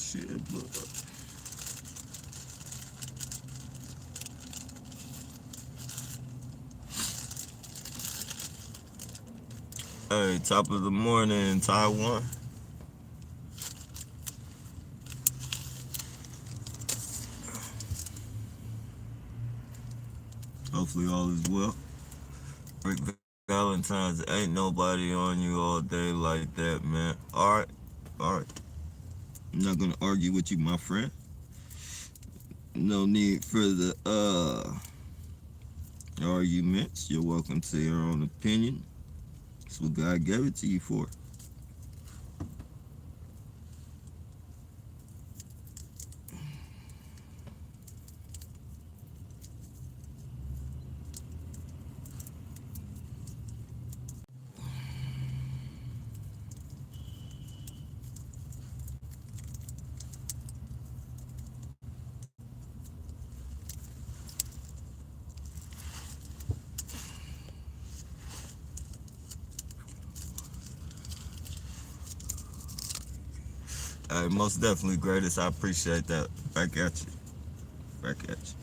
shit, but hey, top of the morning, Taiwan. Hopefully all is well. Rick Valentine's, ain't nobody on you all day like that, man. Alright, alright. I'm not gonna argue with you, my friend. No need for the arguments. You're welcome to your own opinion. That's what God gave it to you for. Hey, most definitely, greatest. I appreciate that. Back at you. Back at you.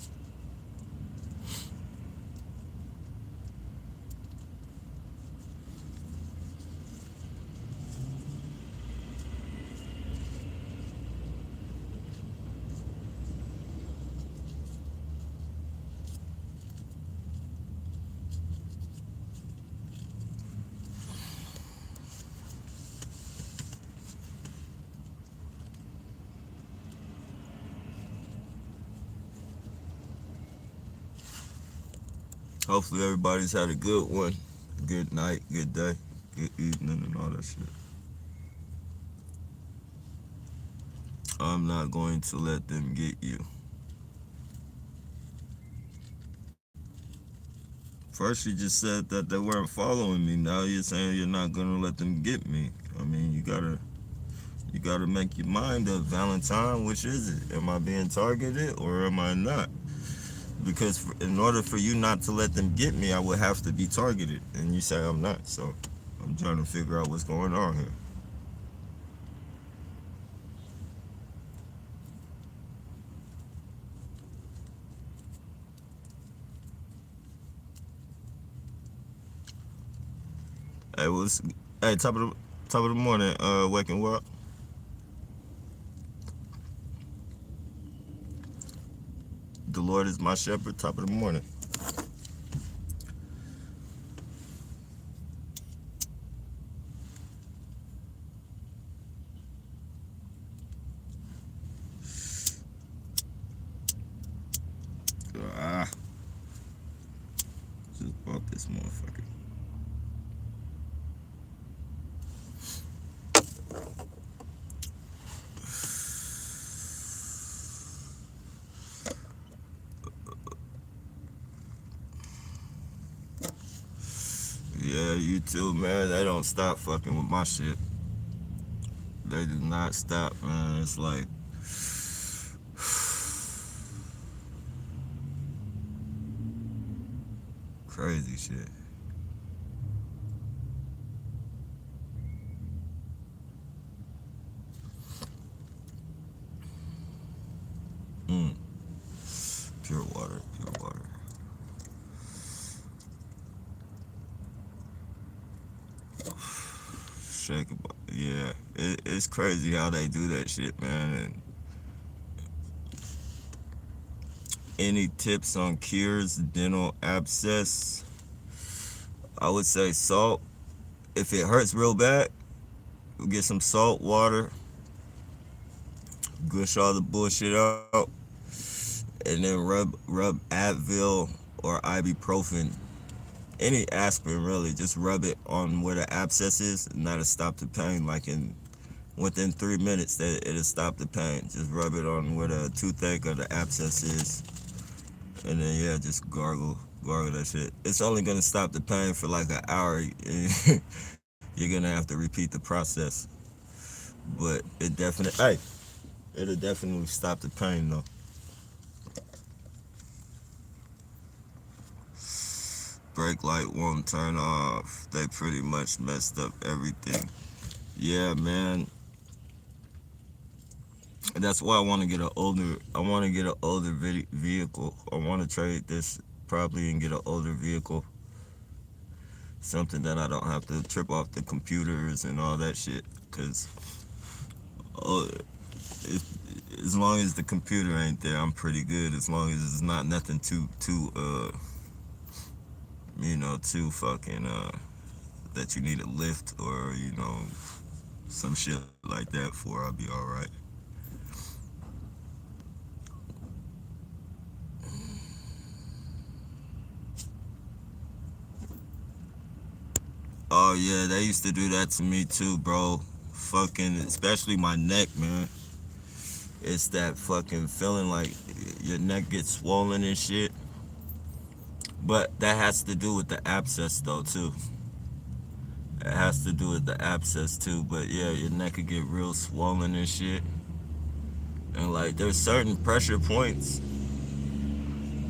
Hopefully everybody's had a good one. Good night, good day, good evening, and all that shit. I'm not going to let them get you. First, you just said that they weren't following me. Now you're saying you're not gonna let them get me. I mean, you gotta make your mind up, Valentine. Which is it? Am I being targeted or am I not? Because in order for you not to let them get me, I would have to be targeted, and you say I'm not. So I'm trying to figure out what's going on here. Hey, what's hey top of the morning, waking up. The Lord is my shepherd. Top of the morning. Ah, just bought this motherfucker. Yeah, you too, man. They don't stop fucking with my shit. They do not stop, man. It's like crazy shit. Mm. Pure water, pure water. Shake it, yeah. It's crazy how they do that shit, man. And any tips on cures, dental abscess? I would say salt. If it hurts real bad, get some salt water, gush all the bullshit out, and then rub Advil or ibuprofen, any aspirin really. Just rub it on where the abscess is, and that'll stop the pain. Like within 3 minutes, that it'll stop the pain. Just rub it on where the toothache or the abscess is, and then yeah, just gargle that shit. It's only gonna stop the pain for like an hour. You're gonna have to repeat the process, but it'll definitely stop the pain though. Brake light won't turn off. They pretty much messed up everything. Yeah, man. That's why I want to get an older. I want to get an older vehicle. I want to trade this probably and get an older vehicle, something that I don't have to trip off the computers and all that shit. Cause uh, if, as long as the computer ain't there, I'm pretty good. As long as it's not nothing too fucking that you need a lift or some shit like that for, I'll be all right. Oh yeah, they used to do that to me too, bro. Fucking, especially my neck, man. It's that fucking feeling like your neck gets swollen and shit. But that has to do with the abscess though too. It has to do with the abscess too. But yeah, your neck could get real swollen and shit. And like there's certain pressure points.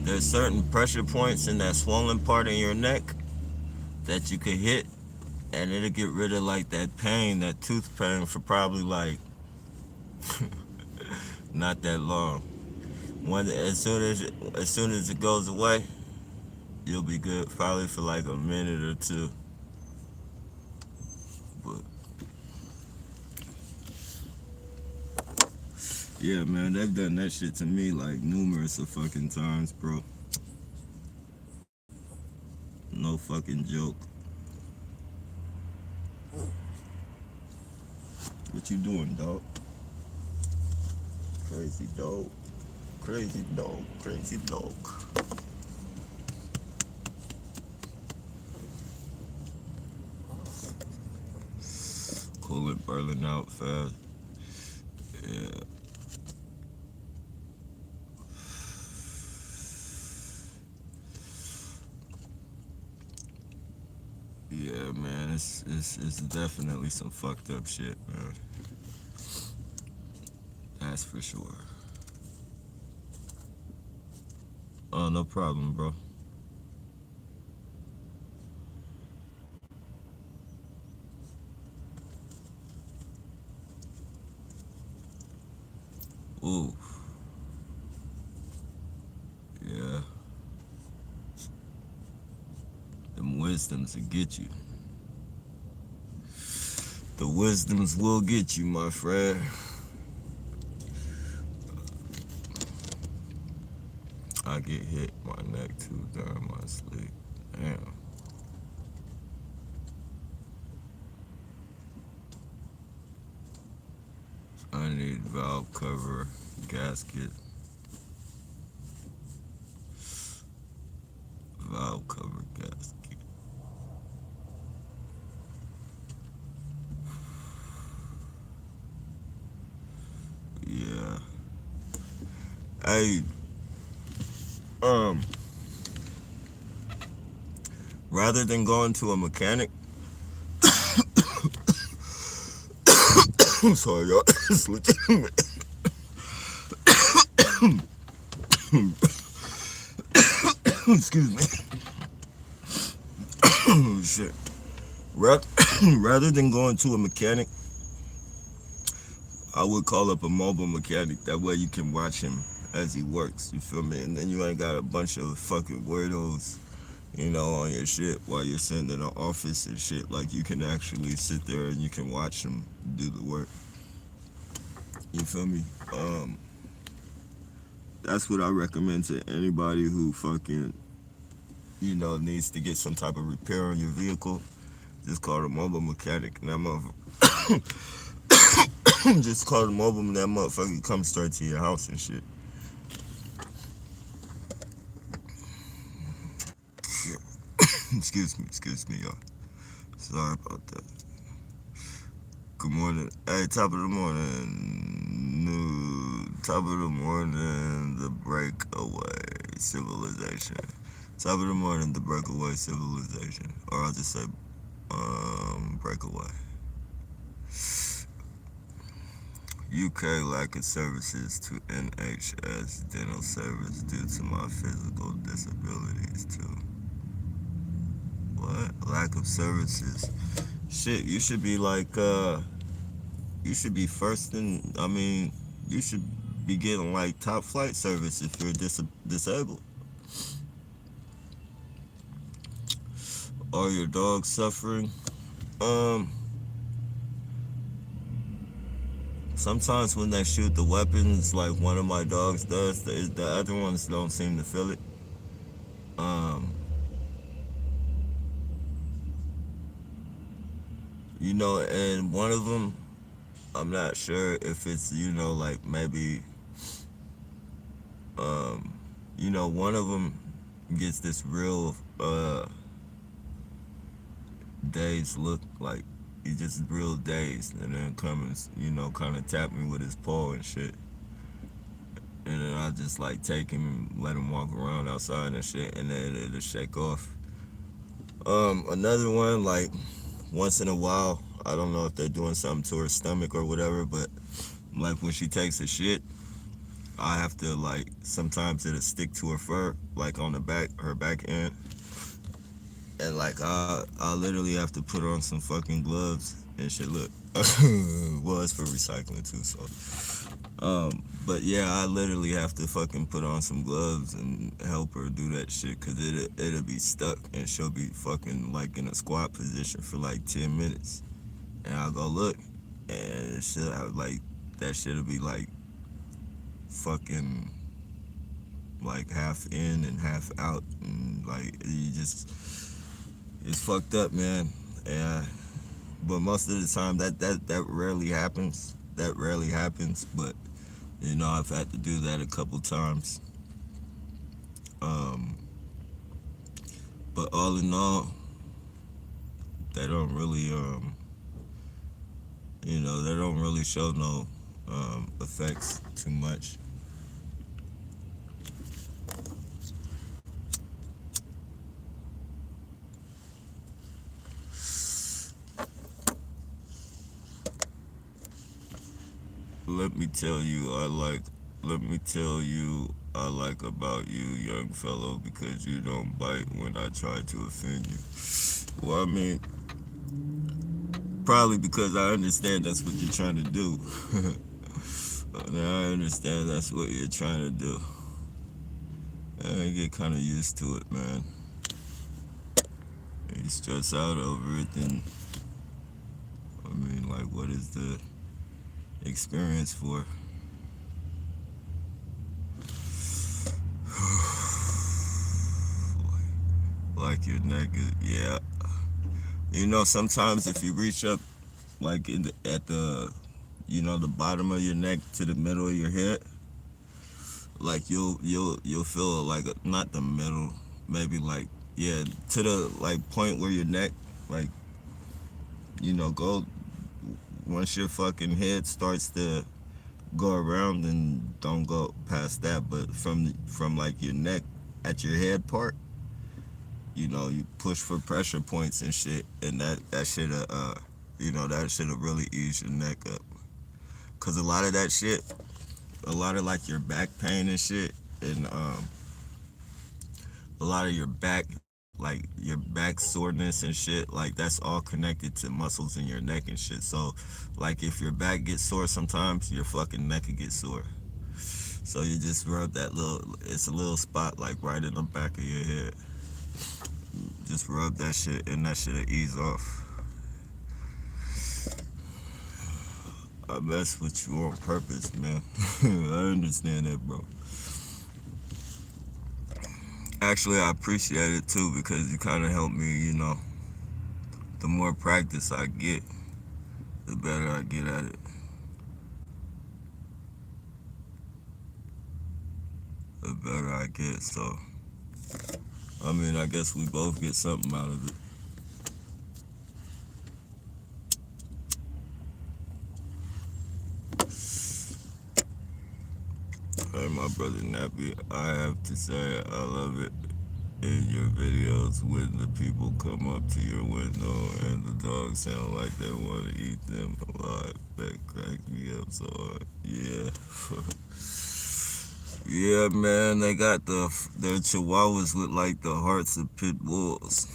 There's certain pressure points in that swollen part in your neck that you could hit, and it'll get rid of like that pain, that tooth pain, for probably like not that long. When as soon as it goes away, you'll be good probably for like a minute or two. But yeah, man, they've done that shit to me like numerous of fucking times, bro. No fucking joke. What you doing, dog? Crazy dog. Crazy dog. Crazy dog. Coolant burning out fast. Yeah. Yeah, man, it's definitely some fucked up shit, man. That's for sure. Oh, no problem, bro. Ooh, yeah. Them wisdoms will get you. The wisdoms will get you, my friend. I get hit my neck too during my sleep. Damn. I need valve cover, gasket, valve cover, gasket. Yeah. Hey, um, rather than going to a mechanic, I'm sorry, y'all. It's legitimate. Excuse me. Oh, shit. Ra- Rather than going to a mechanic, I would call up a mobile mechanic. That way you can watch him as he works. You feel me? And then you ain't got a bunch of fucking weirdos, on your shit while you're sitting in the office and shit. Like you can actually sit there and you can watch him do the work. You feel me? That's what I recommend to anybody who fucking, needs to get some type of repair on your vehicle. Just call a mobile mechanic and that motherfucker. Just call the mobile and that motherfucker come straight to your house and shit. Excuse me, y'all. Sorry about that. Good morning. Hey, top of the morning. Top of the morning, the breakaway civilization. Top of the morning, the breakaway civilization. Or I'll just say, breakaway. UK lack of services to NHS dental service due to my physical disabilities too. What? Lack of services. Shit, you should be like, you should be first in, I mean, you should be getting like top flight service if you're disabled. Are your dogs suffering? Um, Sometimes when they shoot the weapons, like one of my dogs does, the other ones don't seem to feel it. Um, and one of them, I'm not sure if it's, like maybe, um, one of them gets this real dazed look, like he just real dazed, and then comes, kind of tap me with his paw and shit. And then I just like take him and let him walk around outside and shit, and then it'll shake off. Another one, like once in a while, I don't know if they're doing something to her stomach or whatever, but like when she takes a shit, I have to like sometimes it'll stick to her fur, like on the back, her back end, and like I literally have to put on some fucking gloves and shit. Look, well, it's for recycling too, so. But yeah, I literally have to fucking put on some gloves and help her do that shit, cause it'll be stuck and she'll be fucking like in a squat position for like 10 minutes, and I'll go look, and she'll have like that shit'll be like fucking like half in and half out, and like you just it's fucked up, man. Yeah, but most of the time that rarely happens. That rarely happens, but I've had to do that a couple times. Um, but all in all, they don't really, they don't really show no effects too much. Let me tell you, let me tell you, I like about you, young fellow, because you don't bite when I try to offend you. Well, I mean, probably because I understand that's what you're trying to do. Now I understand that's what you're trying to do. I get kind of used to it, man. You stress out over it, then, I mean, like, what is the experience for? Like your neck is, yeah. Sometimes if you reach up, like at the, the bottom of your neck to the middle of your head, like you'll feel like not the middle, maybe like yeah, to the like point where your neck, like go once your fucking head starts to go around, and don't go past that, but from like your neck at your head part, you push for pressure points and shit, and that should that should have really eased your neck up, cause a lot of that shit, a lot of like your back pain and shit, and a lot of your back, like your back soreness and shit, like that's all connected to muscles in your neck and shit. So like if your back gets sore sometimes, your fucking neck could get sore. So you just rub that little, it's a little spot like right in the back of your head. Just rub that shit and that shit'll ease off. I mess with you on purpose, man. I understand that, bro. Actually, I appreciate it too, because you kind of help me, the more practice I get, the better I get at it. The better I get. So, I mean, I guess we both get something out of it. Hey, my brother Nappy, I have to say I love it in your videos when the people come up to your window and the dogs sound like they want to eat them alive. That cracks me up so hard. Yeah. Yeah, man, they got their chihuahuas look like the hearts of pit bulls.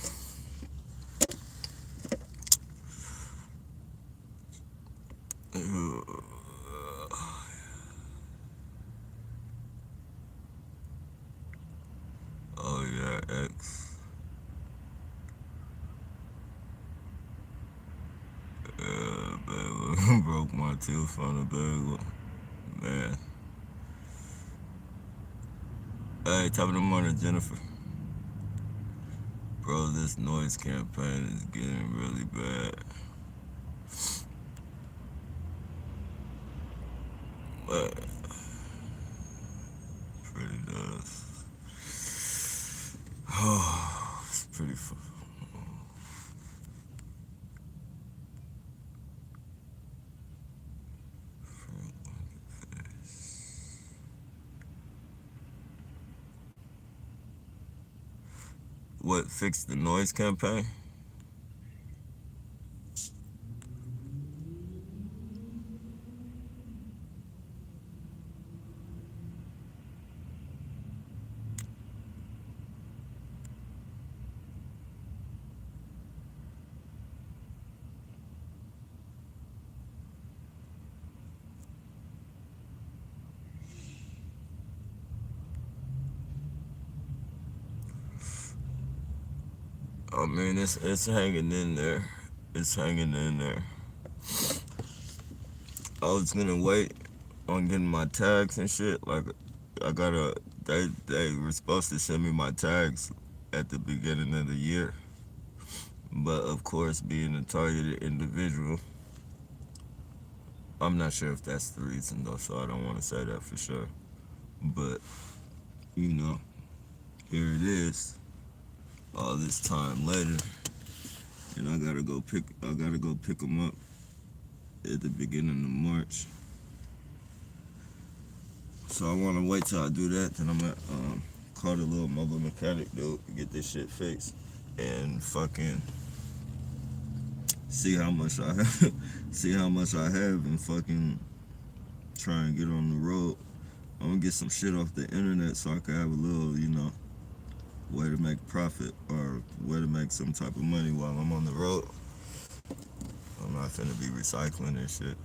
My tooth on the big one. Man. Hey, top of the morning, Jennifer. Bro, this noise campaign is getting really bad. But pretty does. Oh, it's pretty fun. What, fix the noise campaign? I mean, it's hanging in there. It's hanging in there. I was gonna wait on getting my tags and shit. Like, I gotta. They were supposed to send me my tags at the beginning of the year, but of course, being a targeted individual, I'm not sure if that's the reason though. So I don't want to say that for sure. But you know, here it is. All this time later, and I gotta go pick. I gotta go pick them up at the beginning of March. So I want to wait till I do that. Then I'm gonna call the little mobile mechanic dude to get this shit fixed and fucking see how much I have, see how much I have, and fucking try and get on the road. I'm gonna get some shit off the internet so I can have a little, way to make profit or way to make some type of money while I'm on the road. I'm not finna be recycling and shit.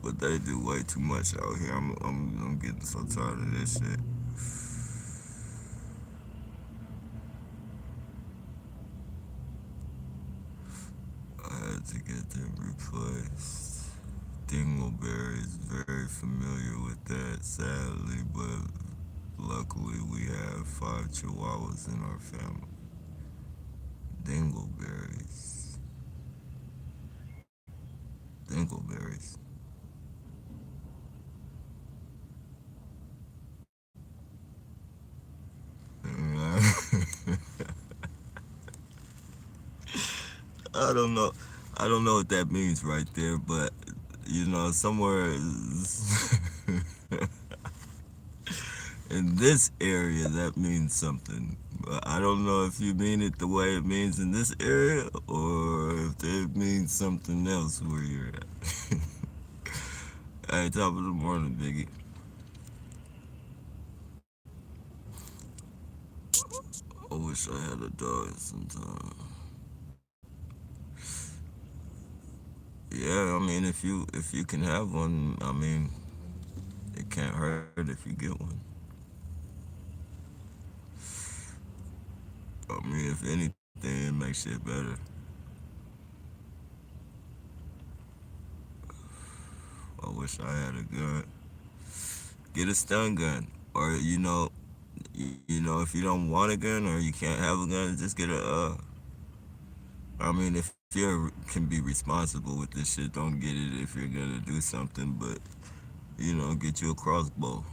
But they do way too much out here. I'm getting so tired of this shit. I had to get them replaced. Dingleberry is very familiar with that, sadly, but luckily we have 5 Chihuahuas in our family. Dingleberries. Dingleberries. I don't know. I don't know what that means right there, but somewhere in this area that means something. But I don't know if you mean it the way it means in this area or if it means something else where you're at. Hey, top of the morning, Biggie. I wish I had a dog sometime. Yeah, I mean, if you can have one, I mean, it can't hurt if you get one. I mean, if anything, it makes shit better. I wish I had a gun. Get a stun gun, or if you don't want a gun or you can't have a gun, just get a. I mean, if you can be responsible with this shit, don't get it if you're gonna do something. But get you a crossbow.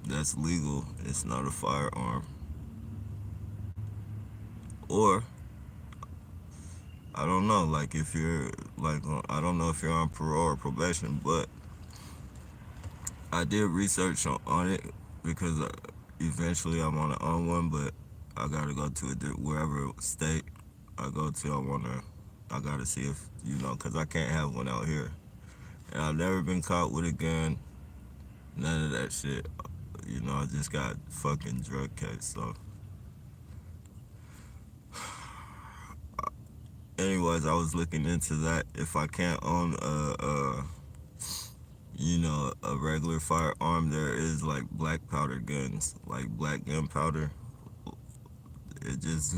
That's legal. It's not a firearm. Or I don't know, like if you're I don't know if you're on parole or probation, but I did research on it because eventually I want to own one, but I gotta go to wherever state I go to. I gotta see if because I can't have one out here, and I've never been caught with a gun, none of that shit. I just got fucking drug case. So, anyways, I was looking into that. If I can't own a regular firearm, there is like black powder guns, like black gunpowder. It just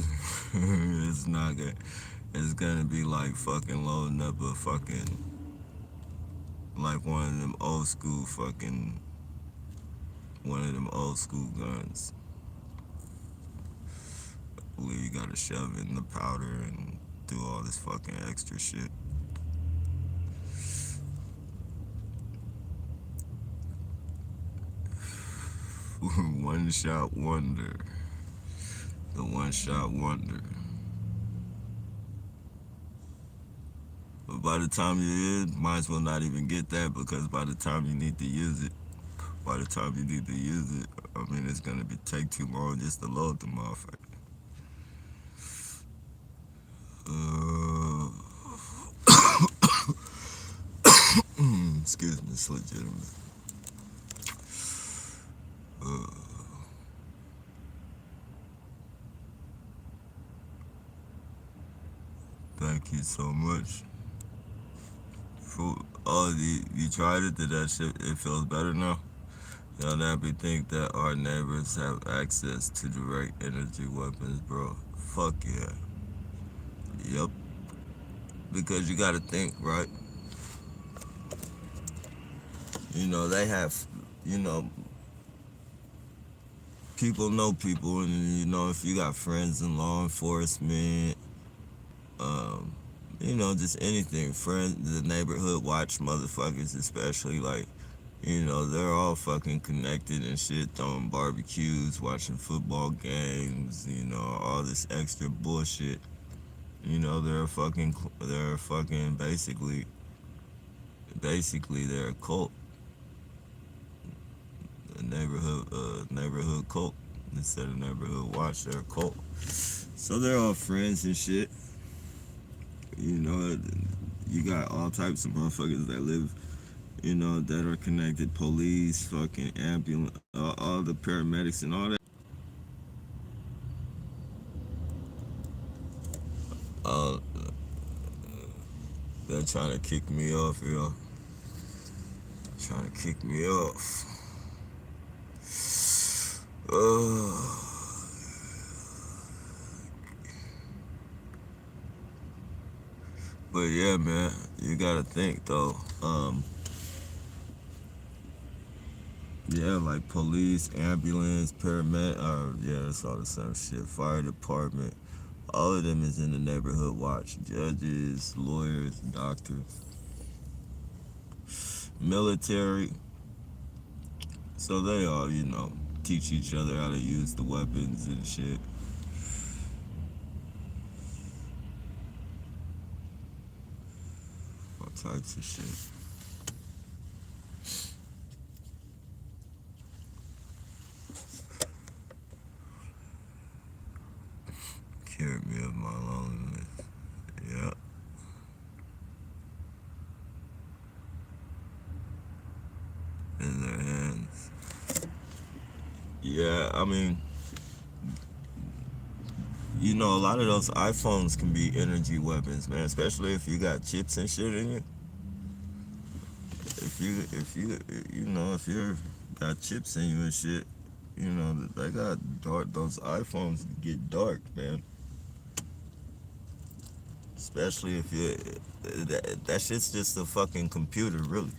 it's not good. It's gonna be like fucking loading up a fucking like one of them old school guns. Where you gotta shove in the powder and do all this fucking extra shit. One shot wonder. The one shot wonder. But by the time you might as well not even get that because by the time you need to use it, I mean it's gonna be take too long just to load the motherfucker. Uh, excuse me, it's legitimate. Uh, thank you so much. Oh, you tried it? Did that shit? It feels better now. Y'all never think that our neighbors have access to direct energy weapons, bro. Fuck yeah. Yep. Because you gotta think, right? You know, they have, you know, people know people, and you know, if you got friends in law enforcement, um, you know, just anything, friends, the neighborhood watch motherfuckers, especially, like, you know, they're all fucking connected and shit, throwing barbecues, watching football games, you know, all this extra bullshit. You know, they're fucking basically they're a cult, a neighborhood cult. Instead of neighborhood watch, they're a cult. So they're all friends and shit. You know, you got all types of motherfuckers that live, you know, that are connected. Police, fucking ambulance, all the paramedics and all that. Uh, they're trying to kick me off, yo. Trying to kick me off. But yeah, man, you gotta think though. Yeah, like police, ambulance, paramedic, yeah, it's all the same shit. Fire department, all of them is in the neighborhood watch. Judges, lawyers, doctors, military. So they all, you know, teach each other how to use the weapons and shit. All types of shit. Cured me of my loneliness. Yeah, in their hands. Yeah, I mean, you know, a lot of those iPhones can be energy weapons, man. Especially if you got chips and shit in you. You know, if you're got chips in you and shit, you know, they got dark. Those iPhones get dark, man. Especially if you, that shit's just a fucking computer, really.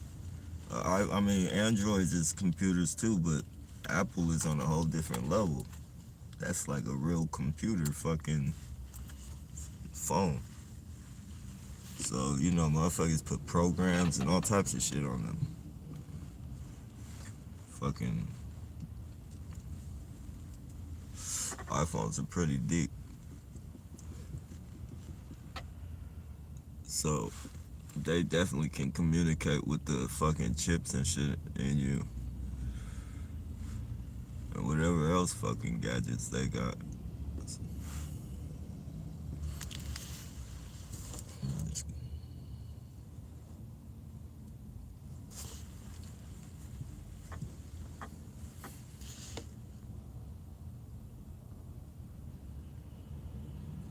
I mean, Androids is computers too, but Apple is on a whole different level. That's like a real computer fucking phone. So, you know, motherfuckers put programs and all types of shit on them. Fucking iPhones are pretty deep. So, they definitely can communicate with the fucking chips and shit in you. And whatever else fucking gadgets they got.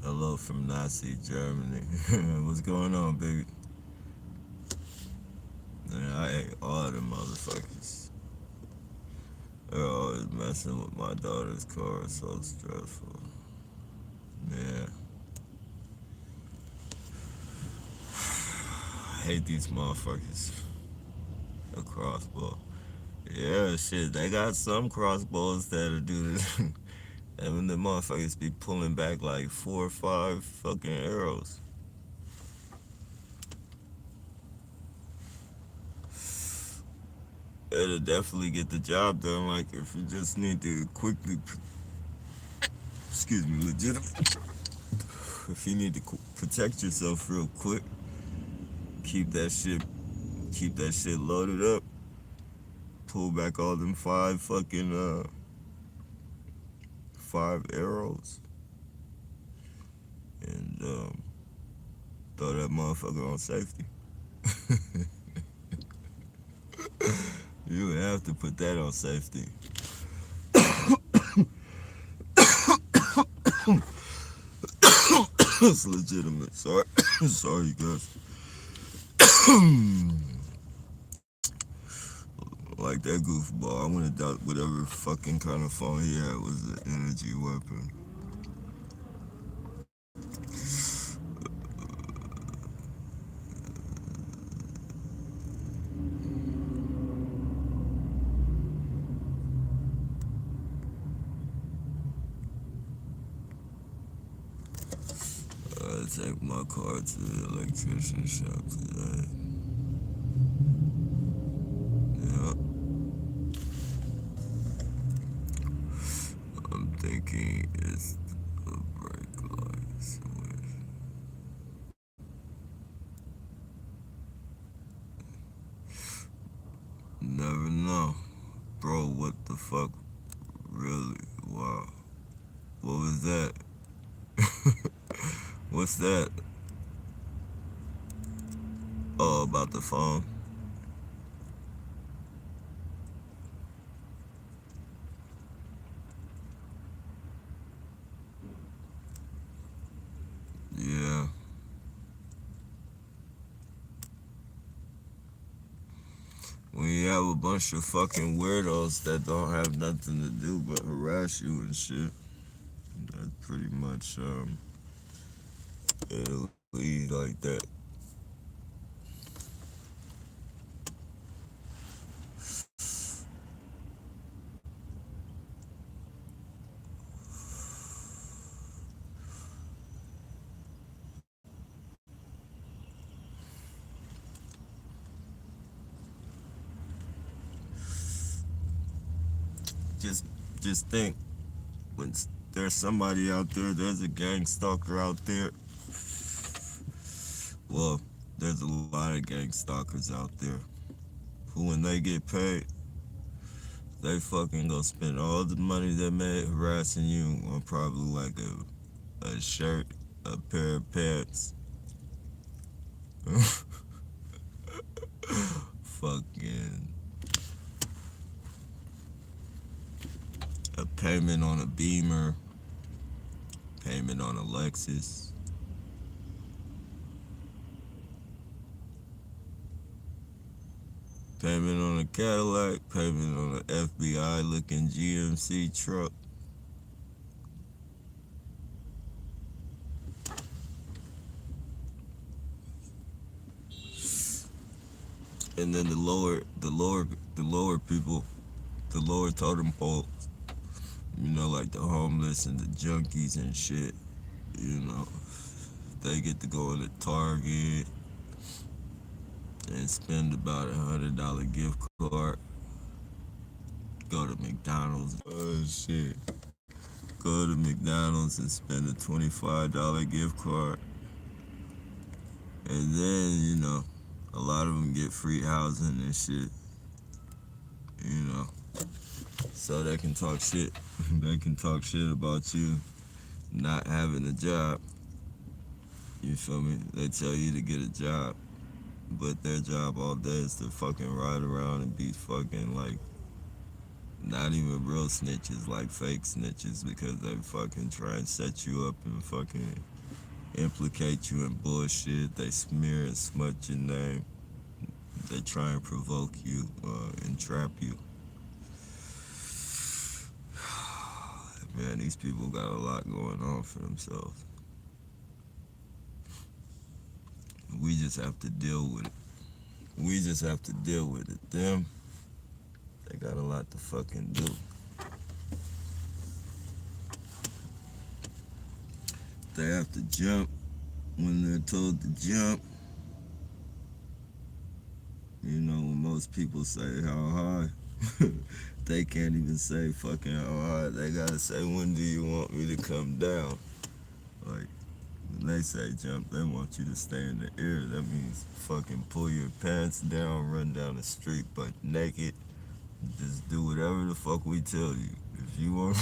Hello from Nazi Germany. What's going on, baby? Man, I ate all them motherfuckers. They're always messing with my daughter's car. It's so stressful. hate these motherfuckers. A crossbow. Yeah, shit. They got some crossbows that'll do this. And when the motherfuckers be pulling back like 4 or 5 fucking arrows. It'll definitely get the job done. Like if you just need to quickly, excuse me, legitimate. If you need to protect yourself real quick, keep that shit, keep that shit loaded up. Pull back all them 5 arrows, and throw that motherfucker on safety. You have to put that on safety. It's legitimate. Sorry, sorry, guys. Like that goofball, I would have doubt whatever fucking kind of phone he had was an energy weapon. I take my car to the electrician shop today. Yeah, I'm thinking it's a brake light switch. Never know. Bro, what the fuck? Really? Wow. What was that? What's that? Oh, about the phone? Yeah. When you have a bunch of fucking weirdos that don't have nothing to do but harass you and shit, that's pretty much, it'll lead like that. Just, just think, when there's somebody out there, there's a gang stalker out there. Well, there's a lot of gang stalkers out there who, when they get paid, they fucking go spend all the money they made harassing you on probably like a shirt, a pair of pants, fucking a payment on a Beamer, payment on a Lexus, payment on a Cadillac, payment on an FBI looking GMC truck. And then the lower people, the lower totem pole, like the homeless and the junkies and shit, you know, they get to go to Target and spend about $100 gift card. Go to McDonald's. Oh shit. Go to McDonald's and spend a $25 gift card. And then, a lot of them get free housing and shit, you know. So they can talk shit. They can talk shit about you not having a job. You feel me? They tell you to get a job, but their job all day is to fucking ride around and be fucking like not even real snitches, like fake snitches, because they fucking try and set you up and fucking implicate you in bullshit. They smear and smut your name. They try and provoke you, and trap you. Man, these people got a lot going on for themselves. We just have to deal with it. We just have to deal with it. Them, they got a lot to fucking do. They have to jump when they're told to jump. You know, when most people say how high, they can't even say fucking how high. They gotta say, when do you want me to come down? Like, when they say jump, they want you to stay in the air. That means fucking pull your pants down, run down the street butt naked. Just do whatever the fuck we tell you. If you want.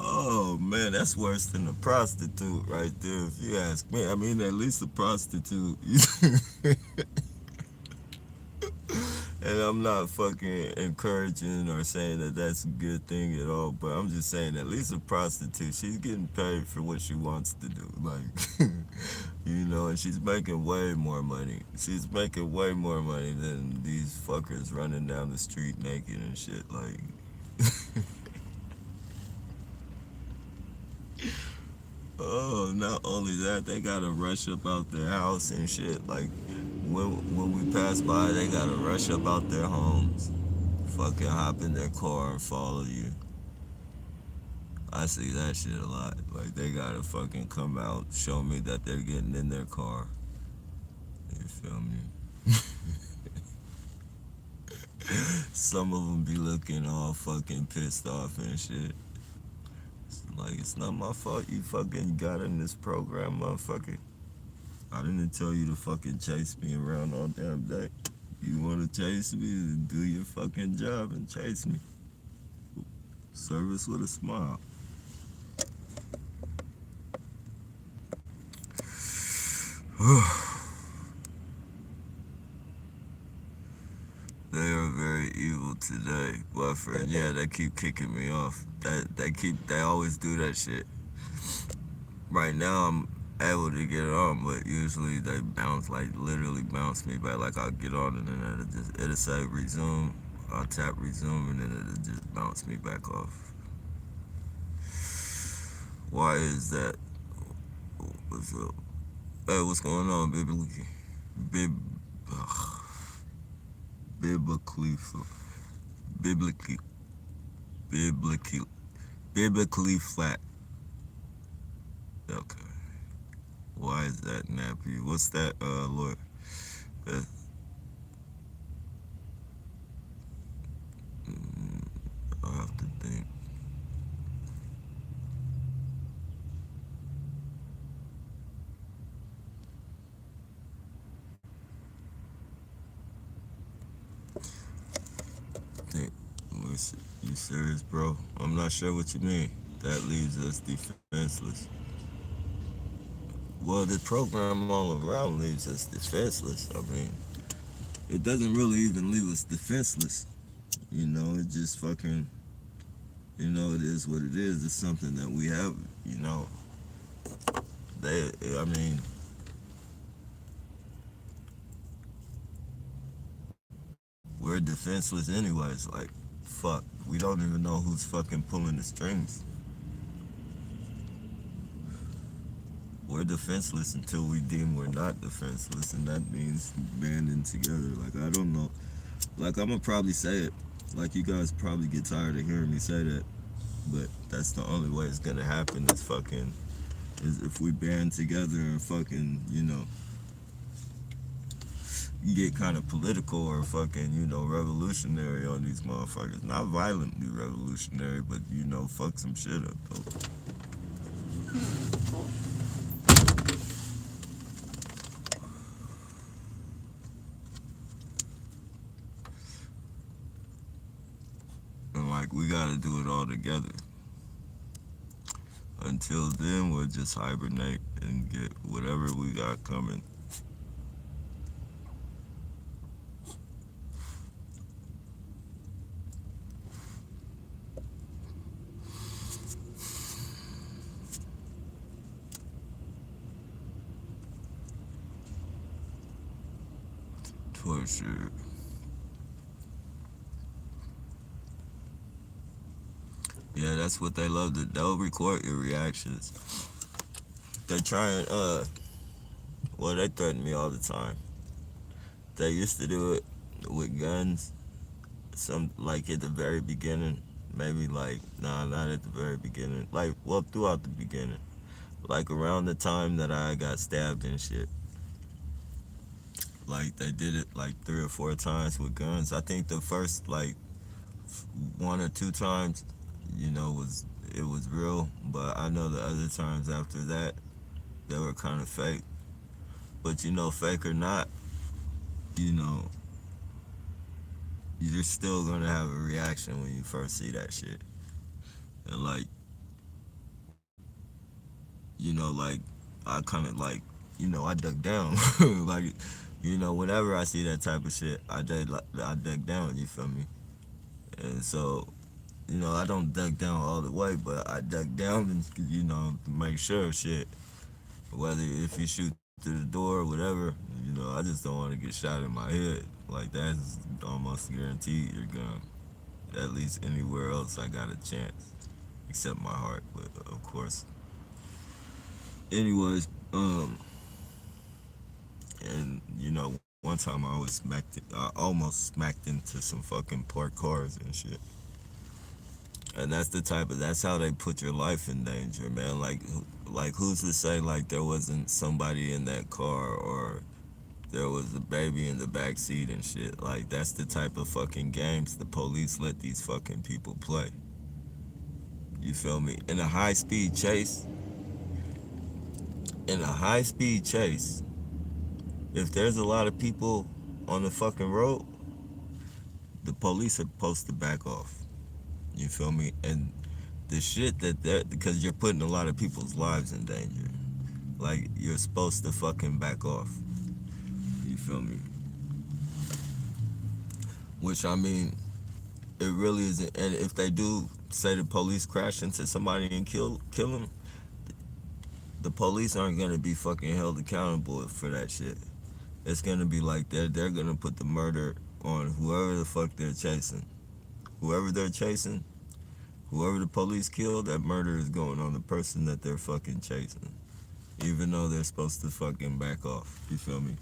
Oh man, that's worse than a prostitute right there. If you ask me, I mean, at least a prostitute. And I'm not fucking encouraging or saying that that's a good thing at all, but I'm just saying at least a prostitute, she's getting paid for what she wants to do. Like, you know, and she's making way more money. She's making way more money than these fuckers running down the street naked and shit. Like, oh, not only that, they gotta rush up out their house and shit. Like, when we pass by, they gotta rush up out their homes, fucking hop in their car and follow you. I see that shit a lot. Like, they gotta fucking come out, show me that they're getting in their car. You feel me? Some of them be looking all fucking pissed off and shit. It's like, it's not my fault you fucking got in this program, motherfucker. I didn't tell you to fucking chase me around all damn day. You wanna chase me, then do your fucking job and chase me. Service with a smile. They are very evil today, but for yeah, they keep kicking me off. They always do that shit. Right now I'm able to get on, but usually they bounce, like literally bounce me back. Like I'll get on and then it'll say resume. I'll tap resume and then it'll just bounce me back off. Why is that? What's up? Hey, what's going on, biblically? Bib, ugh, biblically, biblically, biblically, biblically flat. Okay. Why is that nappy? What's that, Lord? Uh, mm, I have to think. Think. You serious, bro? I'm not sure what you mean. That leaves us defenseless. Well, the program all around leaves us defenseless. I mean, it doesn't really even leave us defenseless. You know, it just fucking, you know, it is what it is. It's something that we have, you know. They, I mean, we're defenseless anyways. Like, fuck, we don't even know who's fucking pulling the strings. We're defenseless until we deem we're not defenseless, and that means banding together. Like, I don't know. Like, I'm gonna probably say it. Like, you guys probably get tired of hearing me say that, but that's the only way it's gonna happen is fucking, is if we band together and fucking, you know, get kind of political or fucking, you know, revolutionary on these motherfuckers. Not violently revolutionary, but, you know, fuck some shit up, though. And, like, we gotta do it all together. Until then, we'll just hibernate and get whatever we got coming. Torture. Yeah, that's what they love to. They'll record your reactions. They try and well, they threaten me all the time. They used to do it with guns. Some like at the very beginning, maybe like nah, not at the very beginning. Like well, throughout the beginning, like around the time that I got stabbed and shit. Like they did it like 3 or 4 times with guns. I think the first like 1 or 2 times, was it was real, but I know the other times after that they were kind of fake. But fake or not, you know, you're still gonna have a reaction when you first see that shit. And like, like I kind of like, I duck down. Like, whenever I see that type of shit, I duck down. You feel me? And so, I don't duck down all the way, but I duck down and to make sure shit. Whether if you shoot through the door or whatever, I just don't want to get shot in my head. Like that's almost guaranteed you're gone. At least anywhere else I got a chance, except my heart. But of course, anyways, and one time I was almost smacked into some fucking parked cars and shit. And that's how they put your life in danger, man. Like who's to say like there wasn't somebody in that car or there was a baby in the back seat and shit. Like that's the type of fucking games the police let these fucking people play. You feel me? In a high speed chase, if there's a lot of people on the fucking road, the police are supposed to back off. You feel me? And the shit because you're putting a lot of people's lives in danger. Like you're supposed to fucking back off. You feel me? Which I mean, it really isn't. And if they do say the police crash into somebody and kill them, the police aren't gonna be fucking held accountable for that shit. It's gonna be like they're gonna put the murder on whoever the fuck they're chasing. Whoever they're chasing, whoever the police killed, that murder is going on the person that they're fucking chasing. Even though they're supposed to fucking back off. You feel me?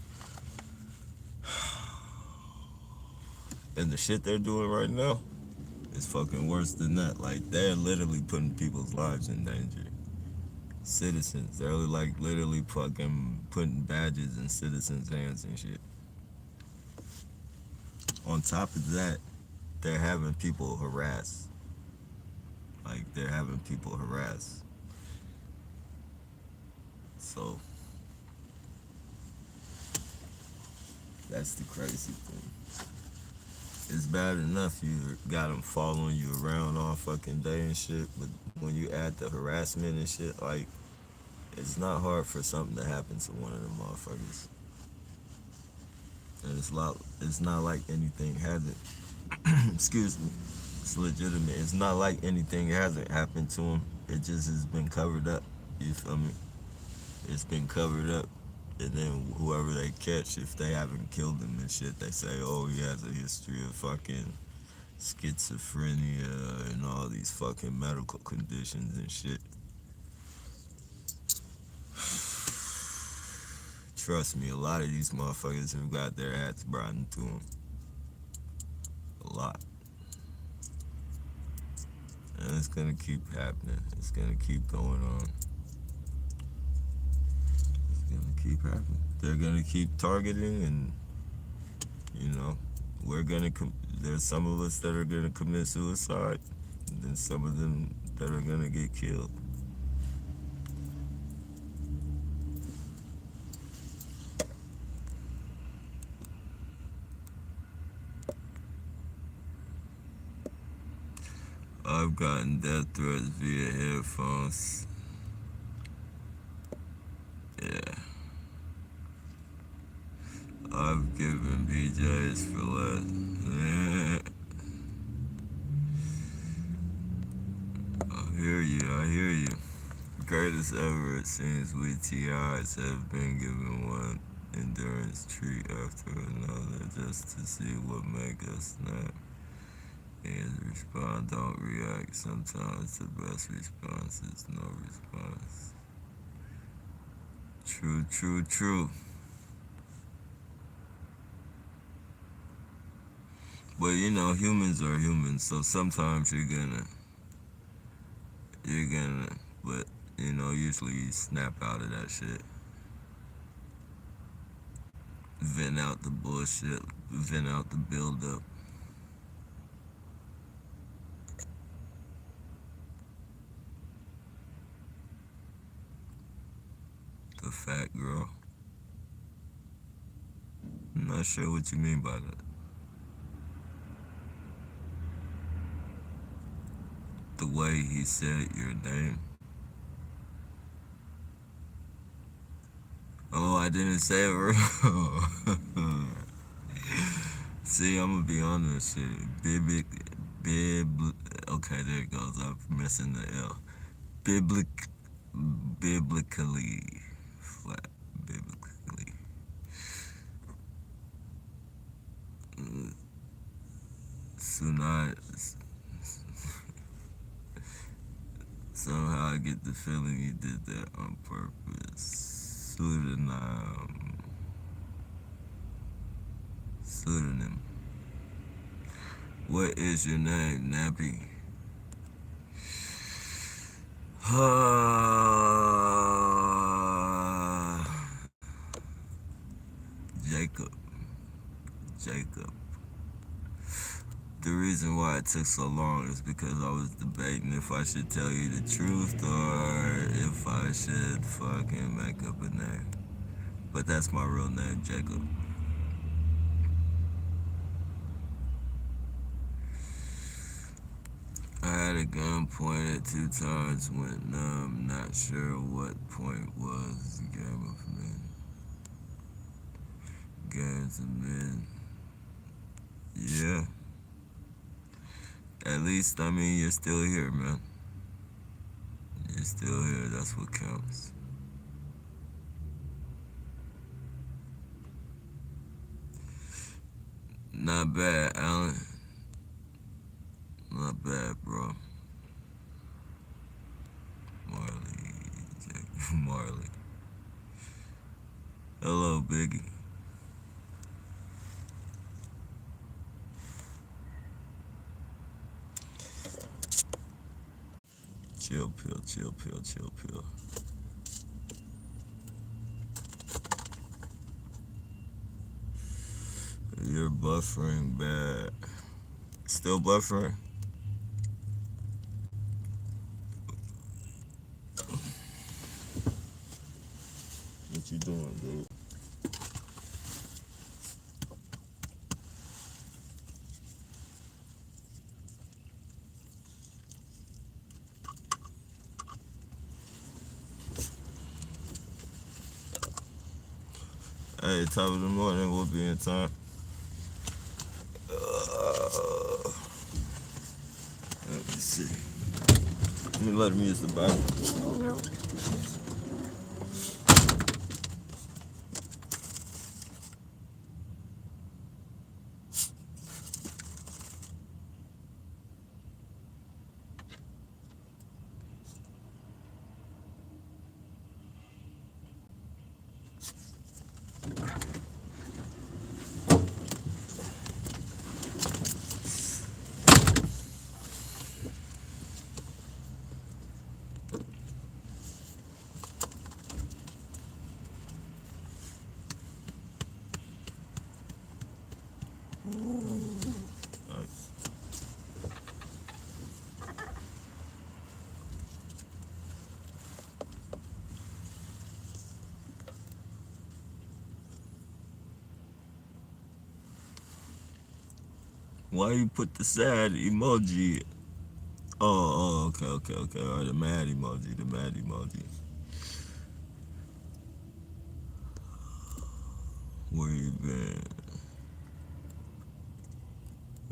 And the shit they're doing right now is fucking worse than that. Like they're literally putting people's lives in danger. Citizens, they're like literally fucking putting badges in citizens' hands and shit. On top of that, they're having people harass. Like they're having people harass. So that's the crazy thing. It's bad enough you got them following you around all fucking day and shit, but when you add the harassment and shit, like it's not hard for something to happen to one of them motherfuckers. And it's not like anything hasn't excuse me. It's legitimate. It's not like anything hasn't happened to him. It just has been covered up. You feel me? It's been covered up. And then whoever they catch, if they haven't killed him and shit, they say, oh, he has a history of fucking schizophrenia and all these fucking medical conditions and shit. Trust me, a lot of these motherfuckers have got their ass brought into them. A lot. And it's gonna keep happening. It's gonna keep going on. It's gonna keep happening. They're gonna keep targeting, and you know, we're gonna. There's some of us that are gonna commit suicide, and then some of them that are gonna get killed. I've gotten death threats via headphones. Yeah. I've given BJs for less. I hear you, I hear you. Greatest ever, it seems we TIs have been given one endurance treat after another just to see what make us snap. Is respond, don't react. Sometimes the best response is no response. True, true, true. But you know, humans are humans, so sometimes you're gonna, but you know, usually you snap out of that shit. Vent out the bullshit, vent out the buildup. The fat girl. I'm not sure what you mean by that. The way he said your name. Oh, I didn't say it wrong. See, I'm gonna be on this shit. Bib. Okay, there it goes. I'm missing the L. Biblic, biblically flat. Biblically. Sunai. Somehow I get the feeling you did that on purpose. Pseudonym. What is your name, Nappy? Jacob. Jacob. The reason why it took so long is because I was debating if I should tell you the truth or if I should fucking make up a name. But that's my real name, Jacob. I had a gun pointed 2 times, went numb, not sure what point was. Game of men. Games of men. Yeah. At least, I mean, you're still here, man. You're still here. That's what counts. Not bad, Alan. Not bad, bro. Marley. Marley. Hello, Biggie. Chill pill, chill pill, chill pill. You're buffering bad. Still buffering? What you doing, dude? Hey, top of the morning, we'll be in time. Let me see. Let me let him use the Bible. Why you put the sad emoji? Okay. All right, the mad emoji, the mad emoji. Where you been?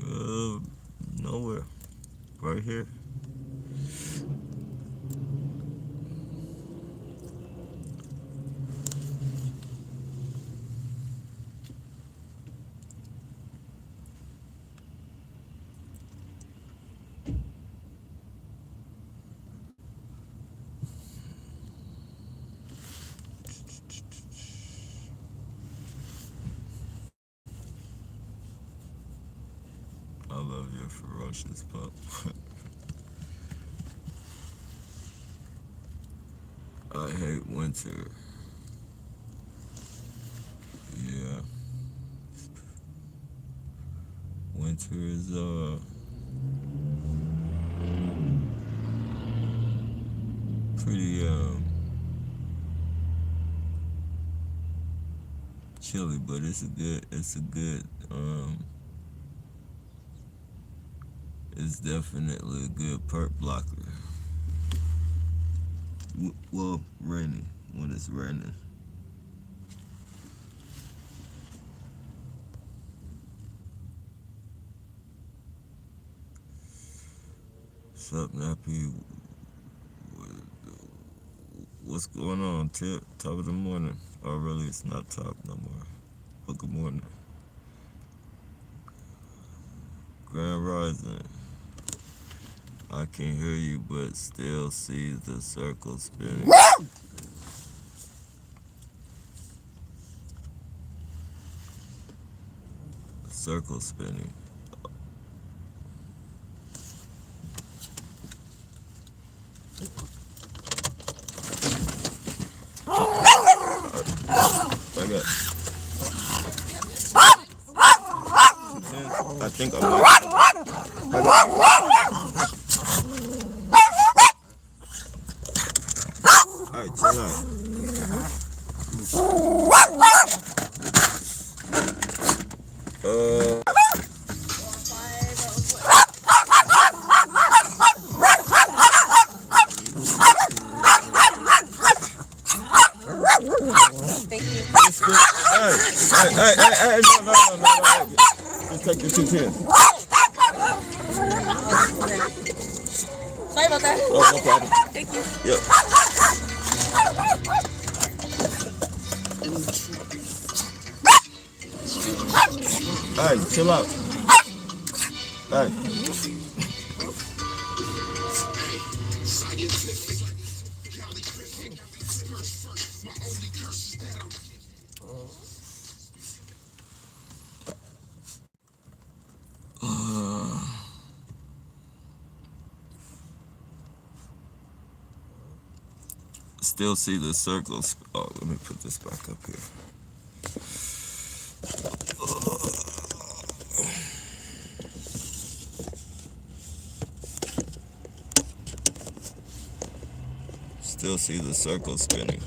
Uh, Nowhere. Right here. a ferocious pup. I hate winter. Yeah. Winter is pretty chilly, but it's definitely a good perk blocker. Well, rainy when it's raining. What's up, Nappy? What's going on, Tip? Top of the morning. Oh, really? It's not top no more. But good morning. Grand Rising. I can hear you, but still see the circle spinning. Circle spinning. I got. I think I Alright, chill out. Thank you. Hey, no. Just take your 2 pins. Sorry about that. Oh, no problem. Thank you. Yep. Hey, chill out. Hey. Still see the circles. Oh, let me put this back up here. Still see the circle spinning.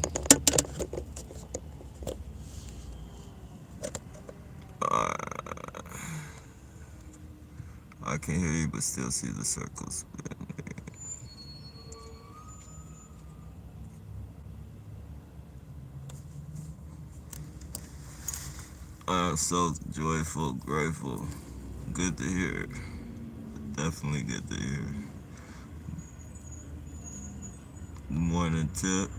I can hear you, but still see the circle spinning. So joyful, grateful. Good to hear. Definitely good to hear. Morning, Tip.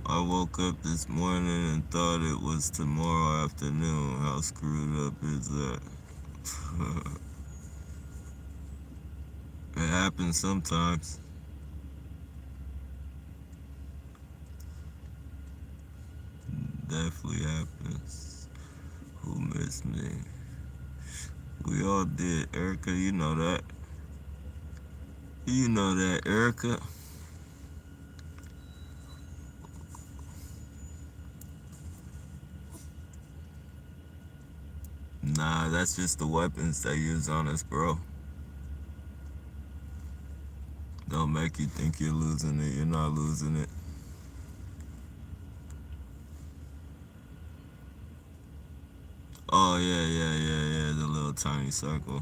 I woke up this morning and thought it was tomorrow afternoon. How screwed up is that? It happens sometimes. Definitely happens. Who missed me? We all did. Erica, you know that. You know that, Erica. Nah, that's just the weapons they use on us, bro. Don't make you think you're losing it. You're not losing it. Oh, yeah. The little tiny circle.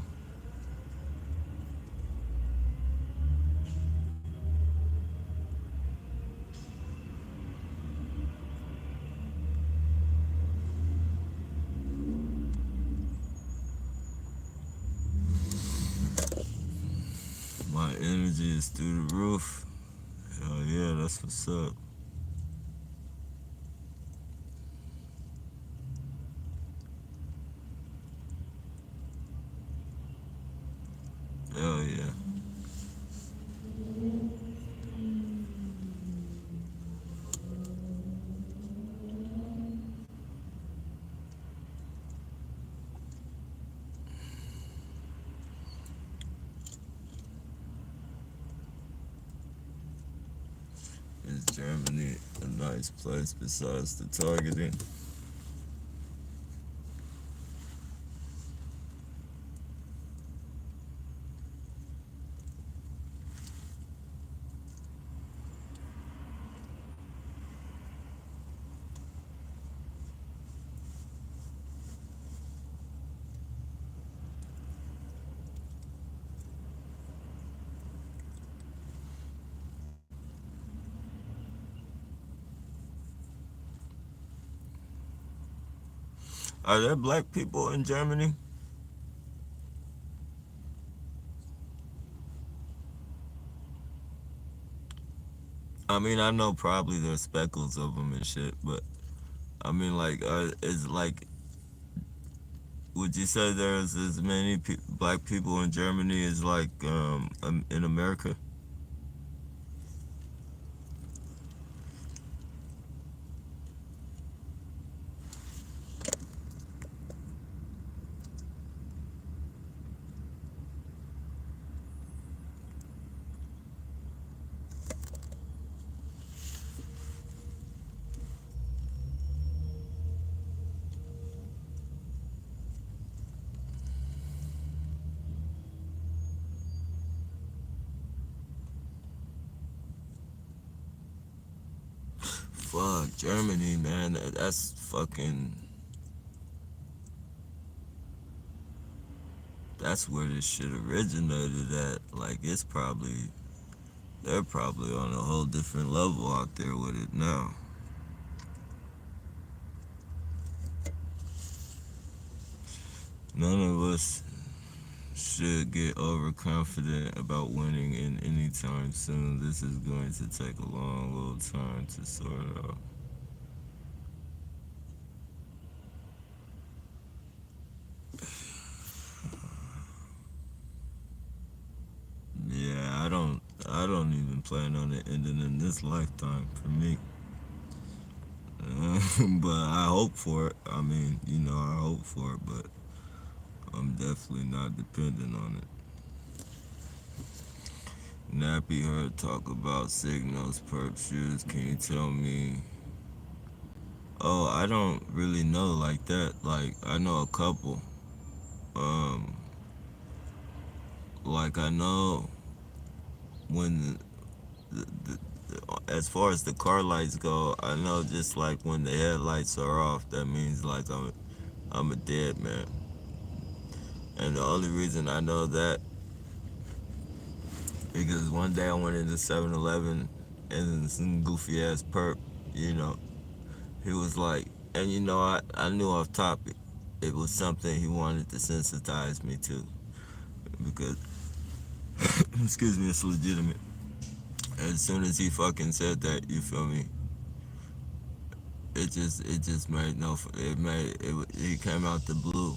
My energy is through the roof. Hell yeah, that's what's up. Hell yeah. Germany a nice place besides the targeting? Are there black people in Germany? I mean, I know probably there's speckles of them and shit, but I mean, like, is like, would you say there's as many black people in Germany as like in America? Fuck Germany, man. That's fucking. That's where this shit originated at. Like, it's probably they're probably on a whole different level out there with it now. None of us should get overconfident about winning in any time soon. This is going to take a long little time to sort out. Yeah, I don't even plan on it ending in this lifetime for me. But I hope for it. I mean, I hope for it, but I'm definitely not dependent on it. Nappy heard talk about signals, perp shoes. Can you tell me? Oh, I don't really know like that. Like, I know a couple. Um, like I know when as far as the car lights go, I know just like when the headlights are off, that means like I'm a dead man. And the only reason I know that because one day I went into 7-Eleven and some goofy ass perp, you know, he was like, and I knew off topic, it was something he wanted to sensitize me to because, excuse me, it's legitimate. As soon as he fucking said that, you feel me? It just made no. It made it. He came out the blue,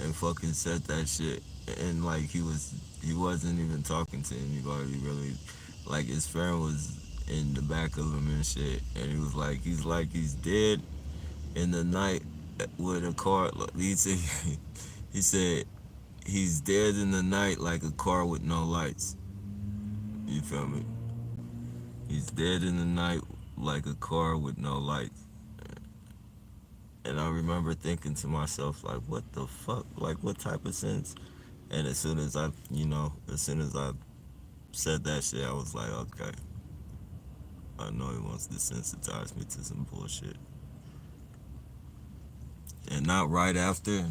and fucking said that shit, and like he wasn't even talking to anybody really. Like his friend was in the back of him and shit, and he was like he's dead in the night with a car. He said he said he's dead in the night like a car with no lights. You feel me? He's dead in the night like a car with no lights. And I remember thinking to myself, like, what the fuck? Like, what type of sense? And as soon as I said that shit, I was like, okay, I know he wants to sensitize me to some bullshit. And not right after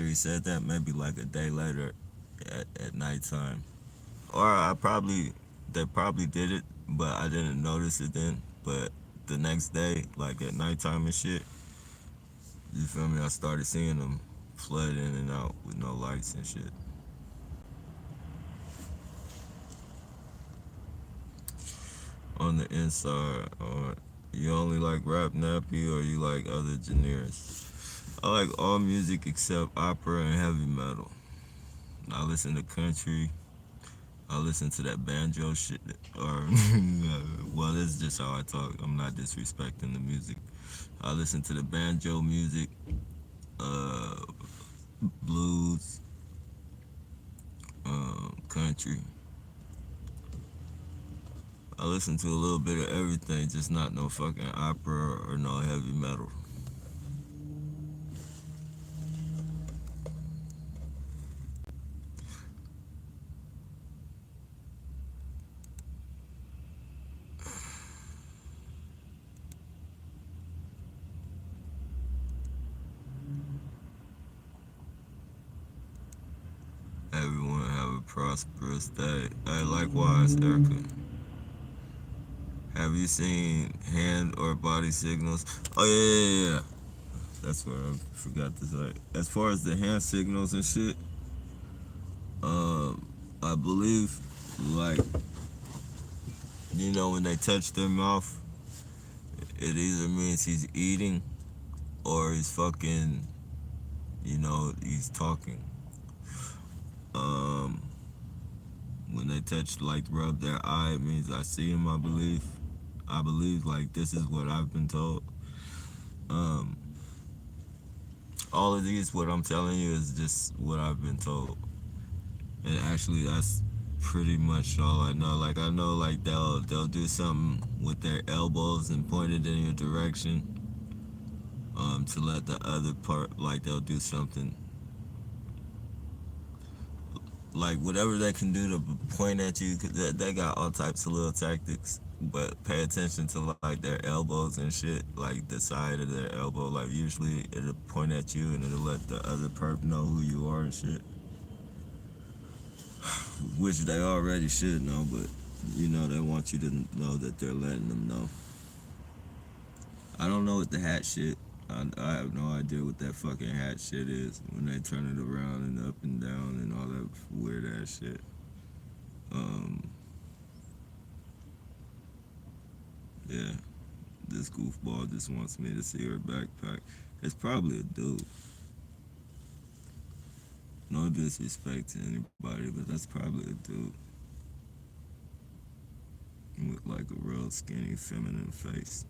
he said that, maybe like a day later at nighttime. Or they probably did it, but I didn't notice it then. But the next day, like at nighttime and shit, you feel me? I started seeing them flood in and out with no lights and shit. On the inside, or you only like rap nappy or you like other genres? I like all music except opera and heavy metal. I listen to country. I listen to that banjo shit. Or, well, this is just how I talk. I'm not disrespecting the music. I listen to the banjo music, uh, blues, country. I listen to a little bit of everything, just not no fucking opera or no heavy metal. Everyone have a prosperous day. Hey, likewise, Erica. Have you seen hand or body signals? Oh yeah, yeah, yeah. That's what I forgot to say. As far as the hand signals and shit, I believe, like, when they touch their mouth, it either means he's eating or he's fucking, he's talking. Um, when they touch, like, rub their eye, it means I see him. I believe, like, this is what I've been told. Um, all of these, what I'm telling you, is just what I've been told. And actually, that's pretty much all I know. Like, I know, like, they'll do something with their elbows and point it in your direction, to let the other part, like, they'll do something, like, whatever they can do to point at you, 'cause they got all types of little tactics. But pay attention to, like, their elbows and shit, like the side of their elbow. Like, usually it'll point at you and it'll let the other perp know who you are and shit. Which they already should know, but they want you to know that they're letting them know. I don't know what the hat shit. I have no idea what that fucking hat shit is when they turn it around and up and down and all that weird ass shit. Um, yeah, this goofball just wants me to see her backpack. It's probably a dude. No disrespect to anybody, but that's probably a dude with like a real skinny feminine face.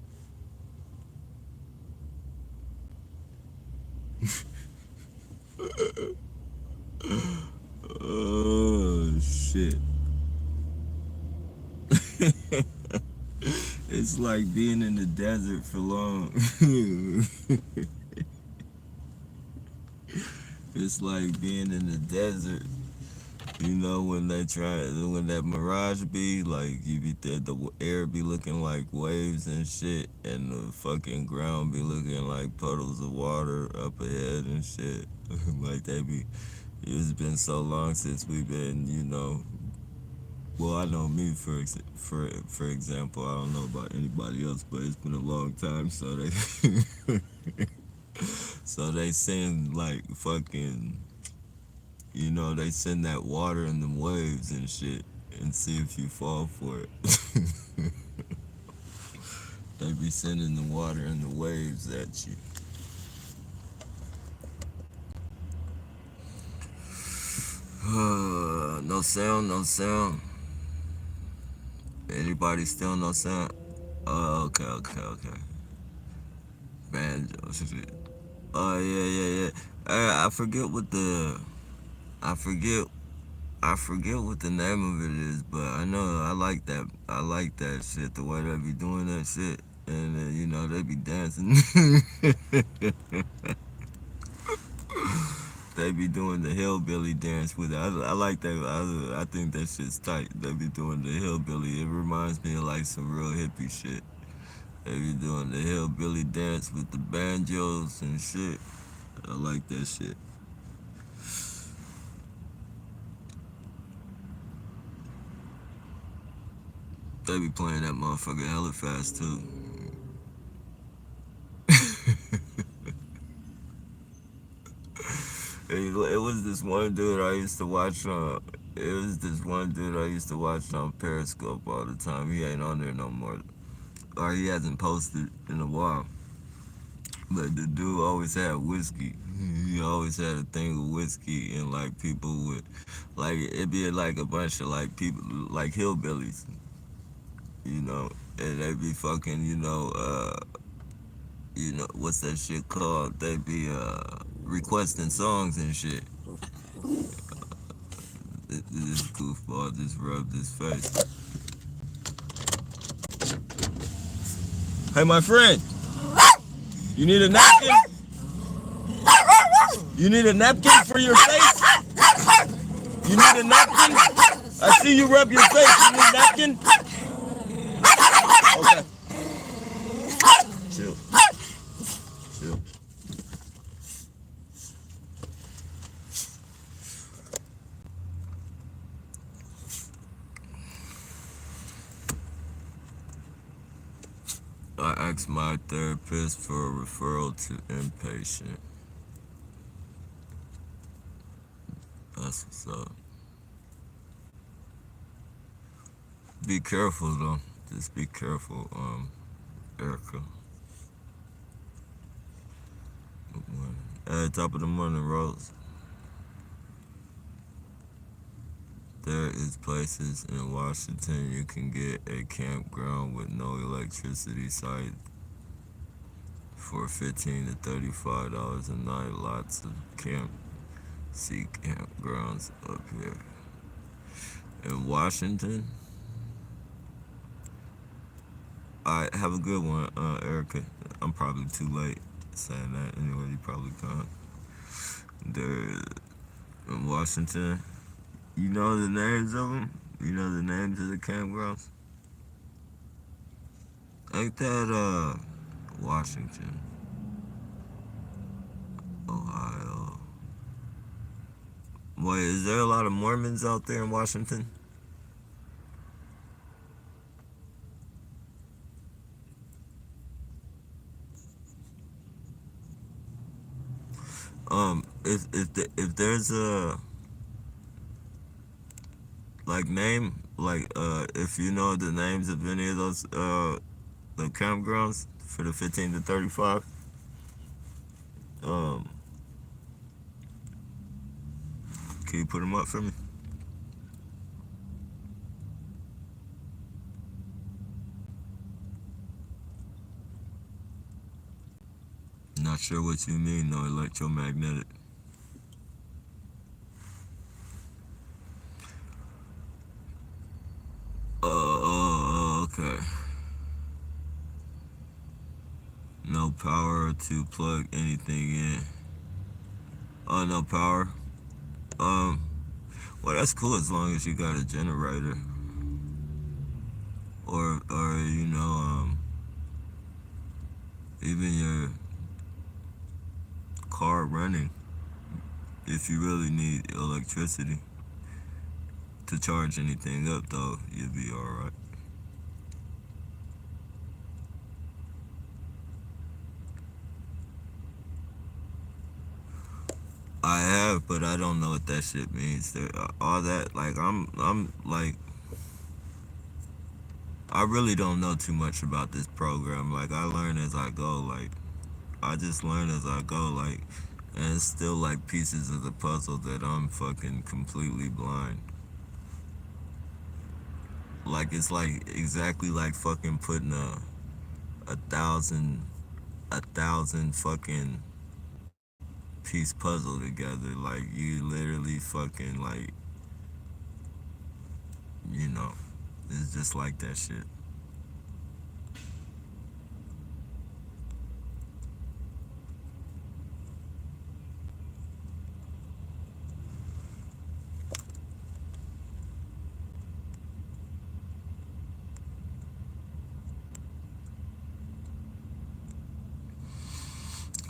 Oh shit. It's like being in the desert for long. It's like being in the desert. When that mirage be like, you be there, the air be looking like waves and shit, and the fucking ground be looking like puddles of water up ahead and shit. Like they be, it's been so long since we've been, well, I know me for example. I don't know about anybody else, but it's been a long time. So they, so they send like fucking, they send that water in them waves and shit, and see if you fall for it. They be sending the water in the waves at you. No sound, no sound. Anybody still no sound? Oh, okay, okay, okay. Banjo shit. Oh yeah, yeah, yeah. I forget what the I forget I forget what the name of it is, but I know I like that. I like that shit. The way they be doing that shit, and they be dancing. They be doing the hillbilly dance with it. I like that. I think that shit's tight. They be doing the hillbilly. It reminds me of like some real hippie shit. They be doing the hillbilly dance with the banjos and shit. I like that shit. They be playing that motherfucker hella fast too. It was this one dude I used to watch on. It was this one dude I used to watch on Periscope all the time. He ain't on there no more, or he hasn't posted in a while. But the dude always had whiskey. He always had a thing with whiskey, and like people would, like, it'd be like a bunch of like people like hillbillies, and they'd be fucking, what's that shit called? They'd be requesting songs and shit. This goofball just rubbed his face. Hey, my friend, you need a napkin? You need a napkin for your face? You need a napkin? I see you rub your face. You need a napkin? Okay. Chill. Chill. I asked my therapist for a referral to inpatient. That's what's up. Be careful though. Just be careful, Erica. Good morning. Hey, top of the morning, Rose. There is places in Washington you can get a campground with no electricity site for $15 to $35 a night. Lots of campgrounds up here. In Washington, I have a good one, Erica. I'm probably too late saying that. Anyway, you probably can't. There in Washington, you know the names of them. You know the names of the campgrounds. Ain't that Washington, Ohio? Wait, is there a lot of Mormons out there in Washington? If there's a like name like if you know the names of any of those the campgrounds for the 15 to 35, um, can you put them up for me? Not sure what you mean, though. Electromagnetic. Okay. No power to plug anything in. Oh, no power. Um, well, that's cool as long as you got a generator, or even your car running. If you really need electricity to charge anything up, though, you'll be all right. I have, but I don't know what that shit means. All that, like, I'm like, I really don't know too much about this program. Like, I learn as I go. Like, I just learn as I go. Like, and it's still like pieces of the puzzle that I'm fucking completely blind. Like, it's like exactly like fucking putting a thousand fucking piece puzzle together. Like, you literally fucking like, you know, it's just like that shit.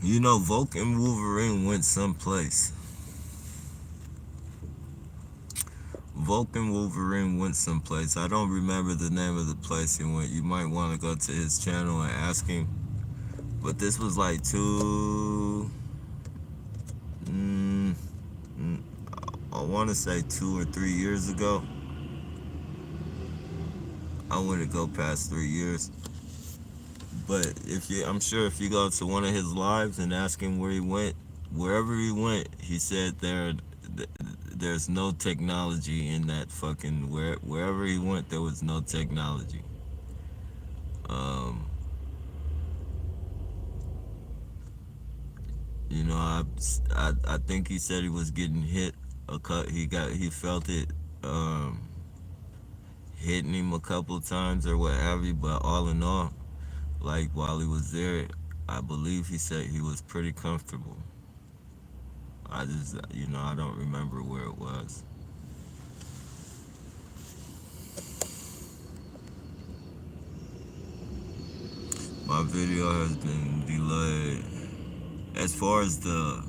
You know, Volk and Wolverine went someplace. Volk and Wolverine went someplace. I don't remember the name of the place he went. You might want to go to his channel and ask him. But this was like mm, mm, I want to say 2 or 3 years ago. I wouldn't go past 3 years. But I'm sure if you go to one of his lives and ask him where he went, wherever he went, he said there's no technology in that fucking wherever he went, there was no technology. Um, you know, I think he said he was getting hit. He felt it hitting him a couple times or what have you. But all in all, Like while he was there, I believe he said he was pretty comfortable. I just, I don't remember where it was. My video has been delayed. As far as the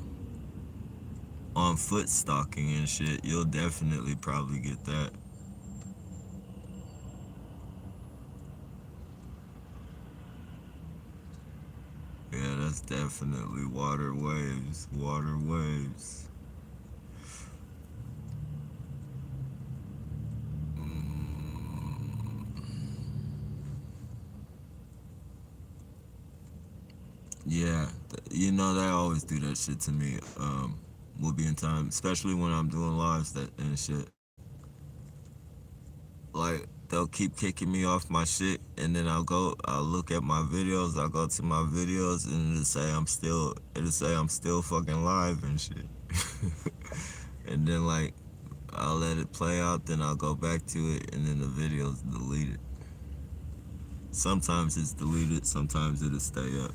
on foot stalking and shit, you'll definitely probably get that. Yeah, that's definitely water waves. Water waves. Yeah, they always do that shit to me. Will be in time, especially when I'm doing lives that and shit. Like they'll keep kicking me off my shit, and then I'll look at my videos. I'll go to my videos, and it'll say I'm still fucking live and shit. And then like I'll let it play out, then I'll go back to it, and then the video's deleted. Sometimes it's deleted, sometimes it'll stay up.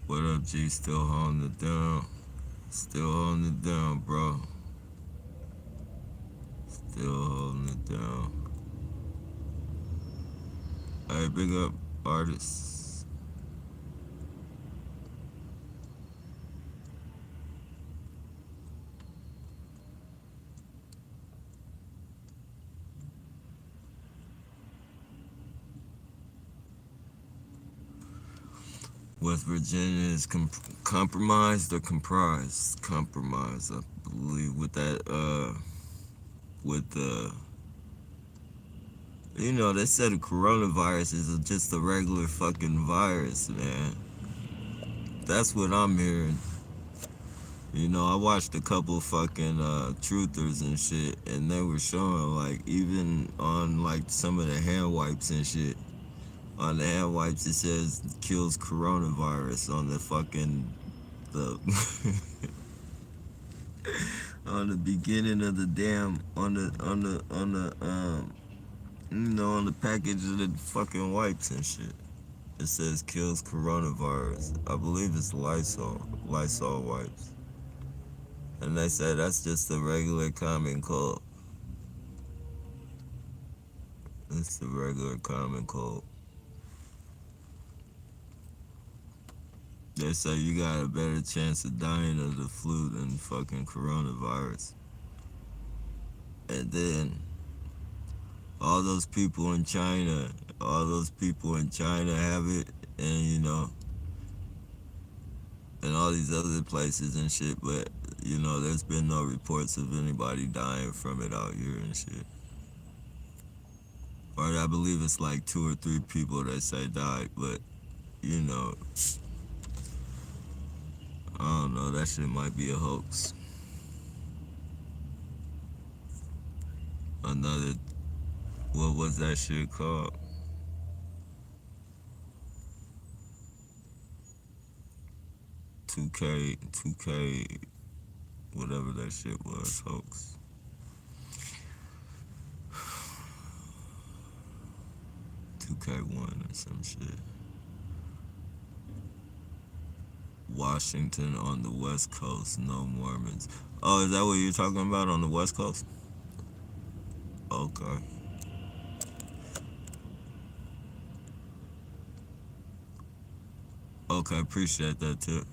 What up, G? Still holding it down. Still holding it down, bro. Still holding it down. Hey, big up, artists. West Virginia is compromised or comprised? Compromised, I believe, with that, with the, they said the coronavirus is just a regular fucking virus, man. That's what I'm hearing. I watched a couple fucking truthers and shit, and they were showing like even on like some of the hand wipes and shit. On the hand wipes, it says kills coronavirus. On the fucking the on the beginning of the damn on the package of the fucking wipes and shit. It says kills coronavirus. I believe it's Lysol wipes. And they said that's just a regular common cold. It's the regular common cold. They say you got a better chance of dying of the flu than fucking coronavirus. And then all those people in China have it, and and all these other places and shit. But there's been no reports of anybody dying from it out here and shit. Or I believe it's like 2 or 3 people they say died, but you know, I don't know. That shit might be a hoax. Another, what was that shit called? 2K, whatever that shit was, hoax. 2K1 or some shit. Washington on the West Coast, no Mormons. Oh, is that what you're talking about on the West Coast? Okay. Okay, appreciate that tip.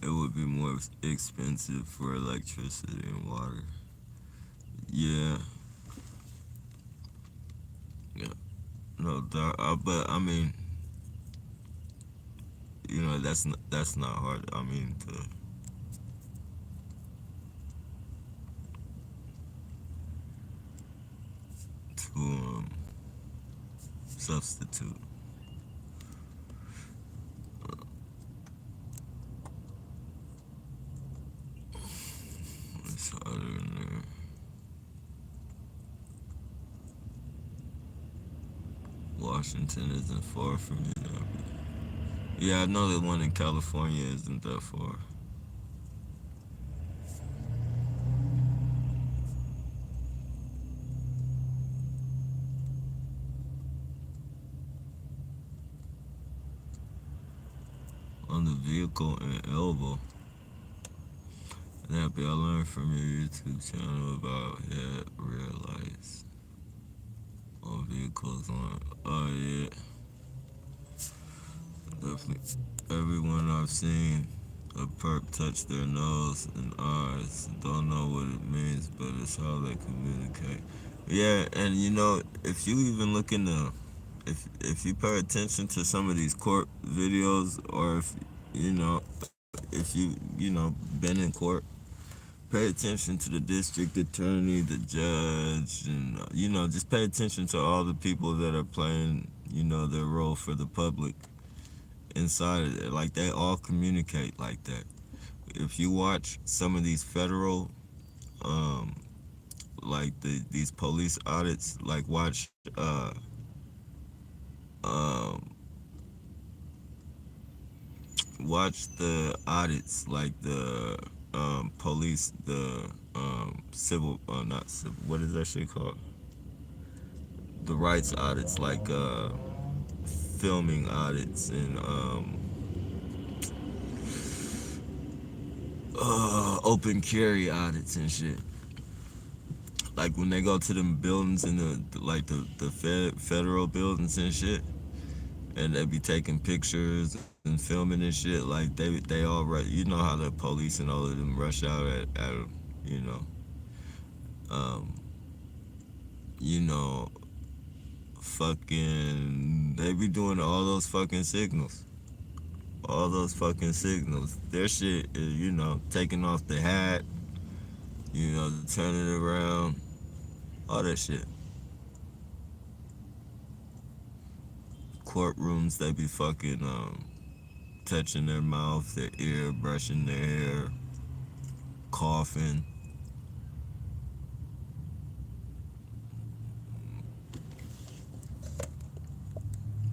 It would be more expensive for electricity and water. Yeah, yeah, no doubt. But I mean, that's not hard. I mean, to substitute. Washington isn't far from you. Yeah, I know the one in California isn't that far. On the vehicle and elbow. Nappy, I learned from your YouTube channel about real lights on vehicles on. Oh yeah, definitely. Everyone I've seen a perp touch their nose and eyes. Don't know what it means, but it's how they communicate. Yeah, and if you even look in the, if you pay attention to some of these court videos, or if if you been in court, pay attention to the district attorney, the judge, and just pay attention to all the people that are playing their role for the public inside of it. Like they all communicate like that. If you watch some of these federal, um, like these police audits, like um, watch the audits, like the police, the civil, not civil. What is that shit called? The rights audits, like filming audits and open carry audits and shit. Like when they go to them buildings in the federal buildings and shit, and they be taking pictures and filming and shit. Like they all you know how the police and all of them rush out at you know um you know fucking they be doing all those fucking signals. All those fucking signals. Their shit is, taking off the hat, turning it around, all that shit. Courtrooms, they be fucking touching their mouth, their ear, brushing their hair, coughing.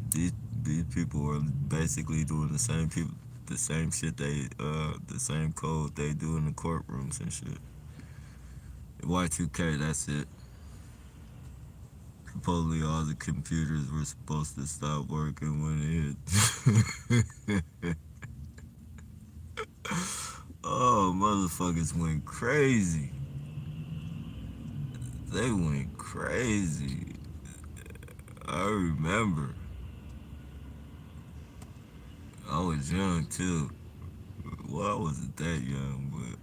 These these people are basically doing the same shit the same code they do in the courtrooms and shit. Y2K, that's it. Supposedly all the computers were supposed to stop working when it hit. Oh, motherfuckers went crazy. They went crazy. I remember. I was young too. Well, I wasn't that young, but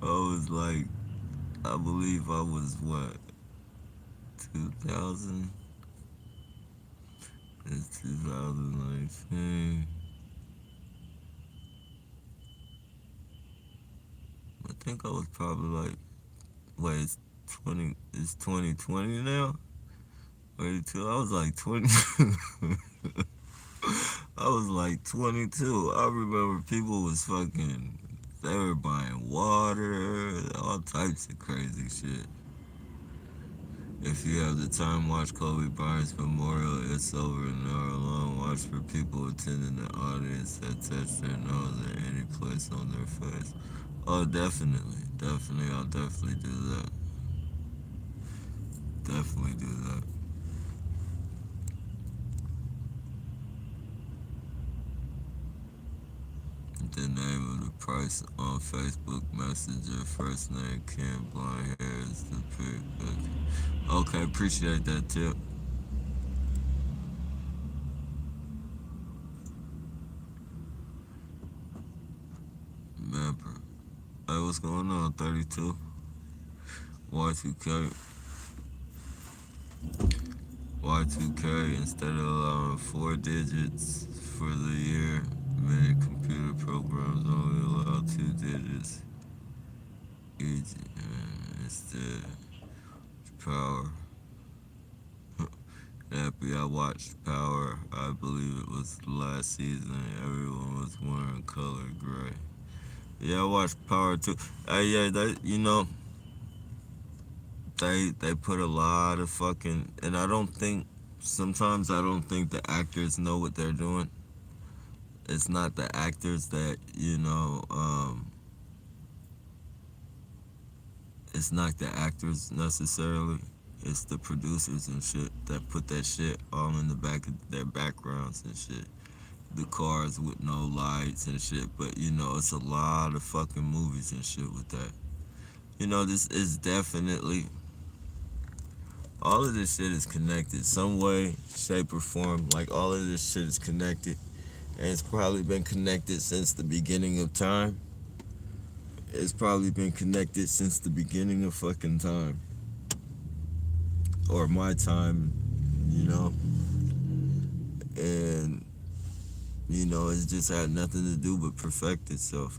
I was like, I believe I was what, 2000? It's 2019. I think I was probably like, wait, it's 2020 now? Wait, till I was like 20. I was like 22. I remember people was fucking, they were buying water, all types of crazy shit. If you have the time, watch Kobe Bryant's memorial. It's over an hour long. Watch for people attending the audience that touch their nose or any place on their face. Oh, definitely. Definitely. I'll definitely do that. Definitely do that. The name of the price on Facebook Messenger. First name Ken. Blonde hair is the pic. Okay, appreciate that tip. Member. Hey, what's going on? 32. Y2K. Y2K, instead of allowing 4 digits for the year, many computer programs only allow 2 digits each. Instead, power. Happy I watched Power. I believe it was last season. Everyone was wearing color gray. Yeah, I watched Power too. Yeah, that They put a lot of fucking, and I don't think, sometimes I don't think the actors know what they're doing. It's not the actors that, it's not the actors necessarily. It's the producers and shit that put that shit all in the back of their backgrounds and shit. The cars with no lights and shit. But it's a lot of fucking movies and shit with that. This is definitely, all of this shit is connected some way, shape, or form. Like, all of this shit is connected, and it's probably been connected since the beginning of time. It's probably been connected since the beginning of fucking time, or my time, you know. And it's just had nothing to do but perfect itself.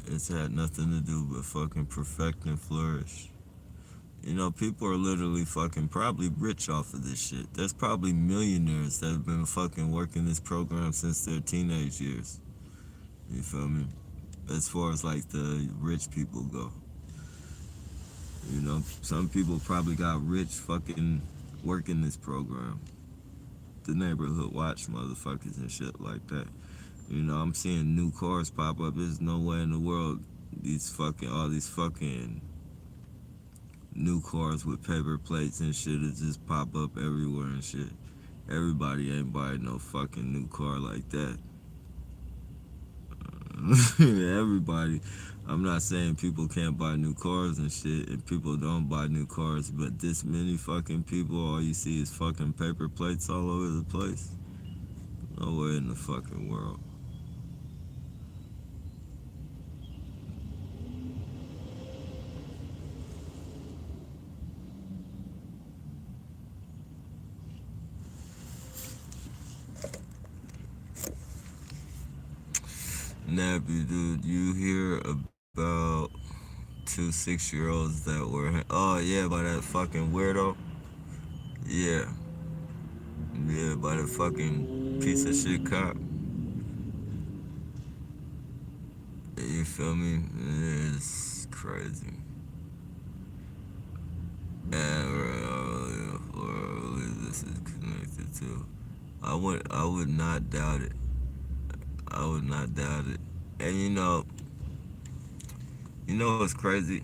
It's had nothing to do but fucking perfect and flourish. People are literally fucking probably rich off of this shit. There's probably millionaires that have been fucking working this program since their teenage years. You feel me? As far as like the rich people go. Some people probably got rich fucking working this program. The neighborhood watch motherfuckers and shit like that. I'm seeing new cars pop up. There's no way in the world all these fucking new cars with paper plates and shit that just pop up everywhere and shit. Everybody ain't buying no fucking new car like that. Everybody. I'm not saying people can't buy new cars and shit, and people don't buy new cars, but this many fucking people, all you see is fucking paper plates all over the place. Nowhere in the fucking world. Nappy, dude, you hear about 2 6-year-olds that were, oh yeah, by that fucking weirdo? Yeah. Yeah, by the fucking piece of shit cop. You feel me? It's crazy. And where this is connected to. I would not doubt it. I would not doubt it. And what's crazy?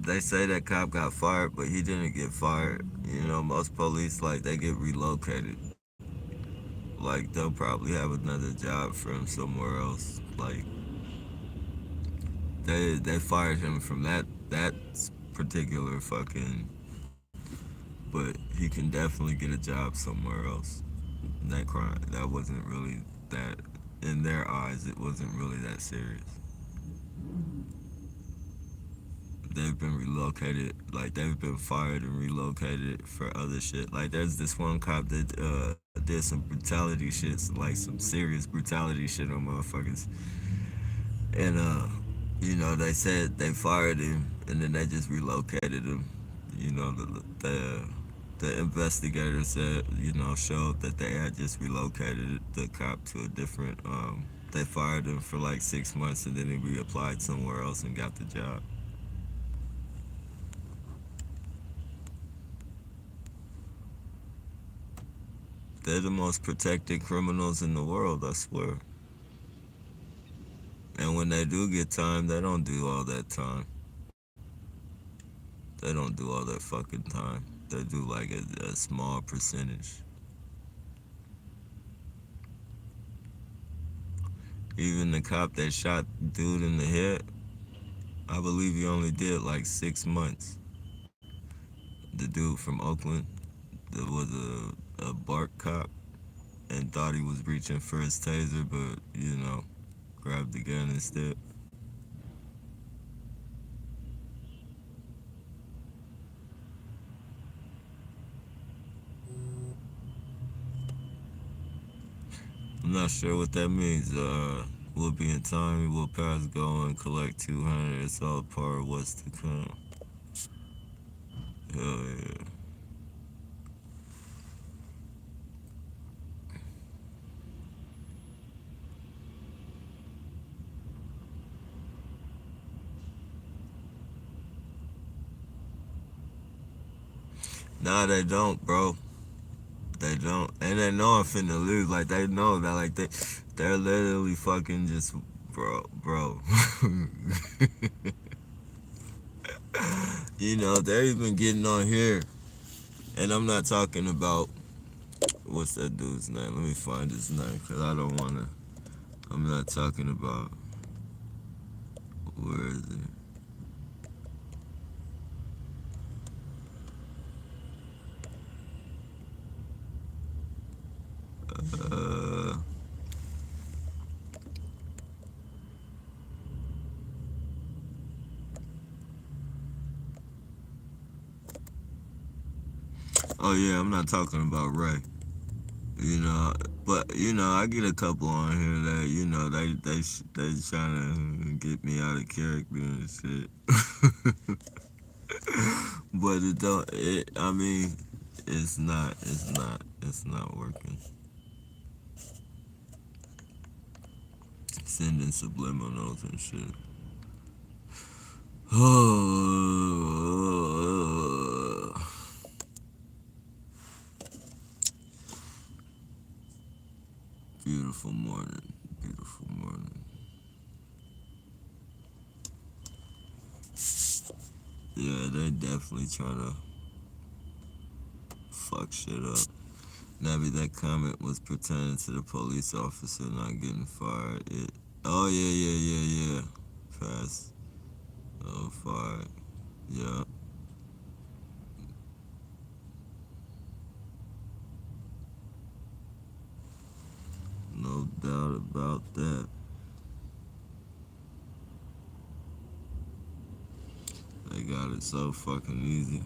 They say that cop got fired, but he didn't get fired. Most police, like, they get relocated. Like, they'll probably have another job for him somewhere else. Like, they fired him from that particular fucking, but he can definitely get a job somewhere else. That crime, that wasn't really that, in their eyes, it wasn't really that serious. They've been relocated, like, they've been fired and relocated for other shit. Like, there's this one cop that did some brutality shit, like some serious brutality shit on motherfuckers. And they said they fired him and then they just relocated him. The investigator said, showed that they had just relocated the cop to a different. They fired him for like 6 months and then he reapplied somewhere else and got the job. They're the most protected criminals in the world, I swear. And when they do get time, they don't do all that time. They don't do all that fucking time. They do like a small percentage. Even the cop that shot dude in the head, I believe he only did like 6 months. The dude from Oakland that was a BART cop and thought he was reaching for his taser, but grabbed the gun instead. I'm not sure what that means. We'll be in time, we'll pass go and collect 200. It's all part of what's to come. Hell yeah. Nah, they don't, bro. They don't, and they know I'm finna lose. Like they know that, like they're literally fucking just, bro. You know, they're even getting on here, and I'm not talking about what's that dude's name. Let me find his name, cause I don't wanna. I'm not talking about where is it? Uh, oh yeah, I'm not talking about Ray. You know, but you know, I get a couple on here that you know they trying to get me out of character and shit. But it don't. I mean, it's not working. Sending subliminals and shit. Beautiful morning. Beautiful morning. Yeah, they definitely trying to fuck shit up. Maybe that comment was pertaining to the police officer not getting fired. Oh yeah. Fast. Oh, fired. Yeah, no doubt about that. They got it so fucking easy.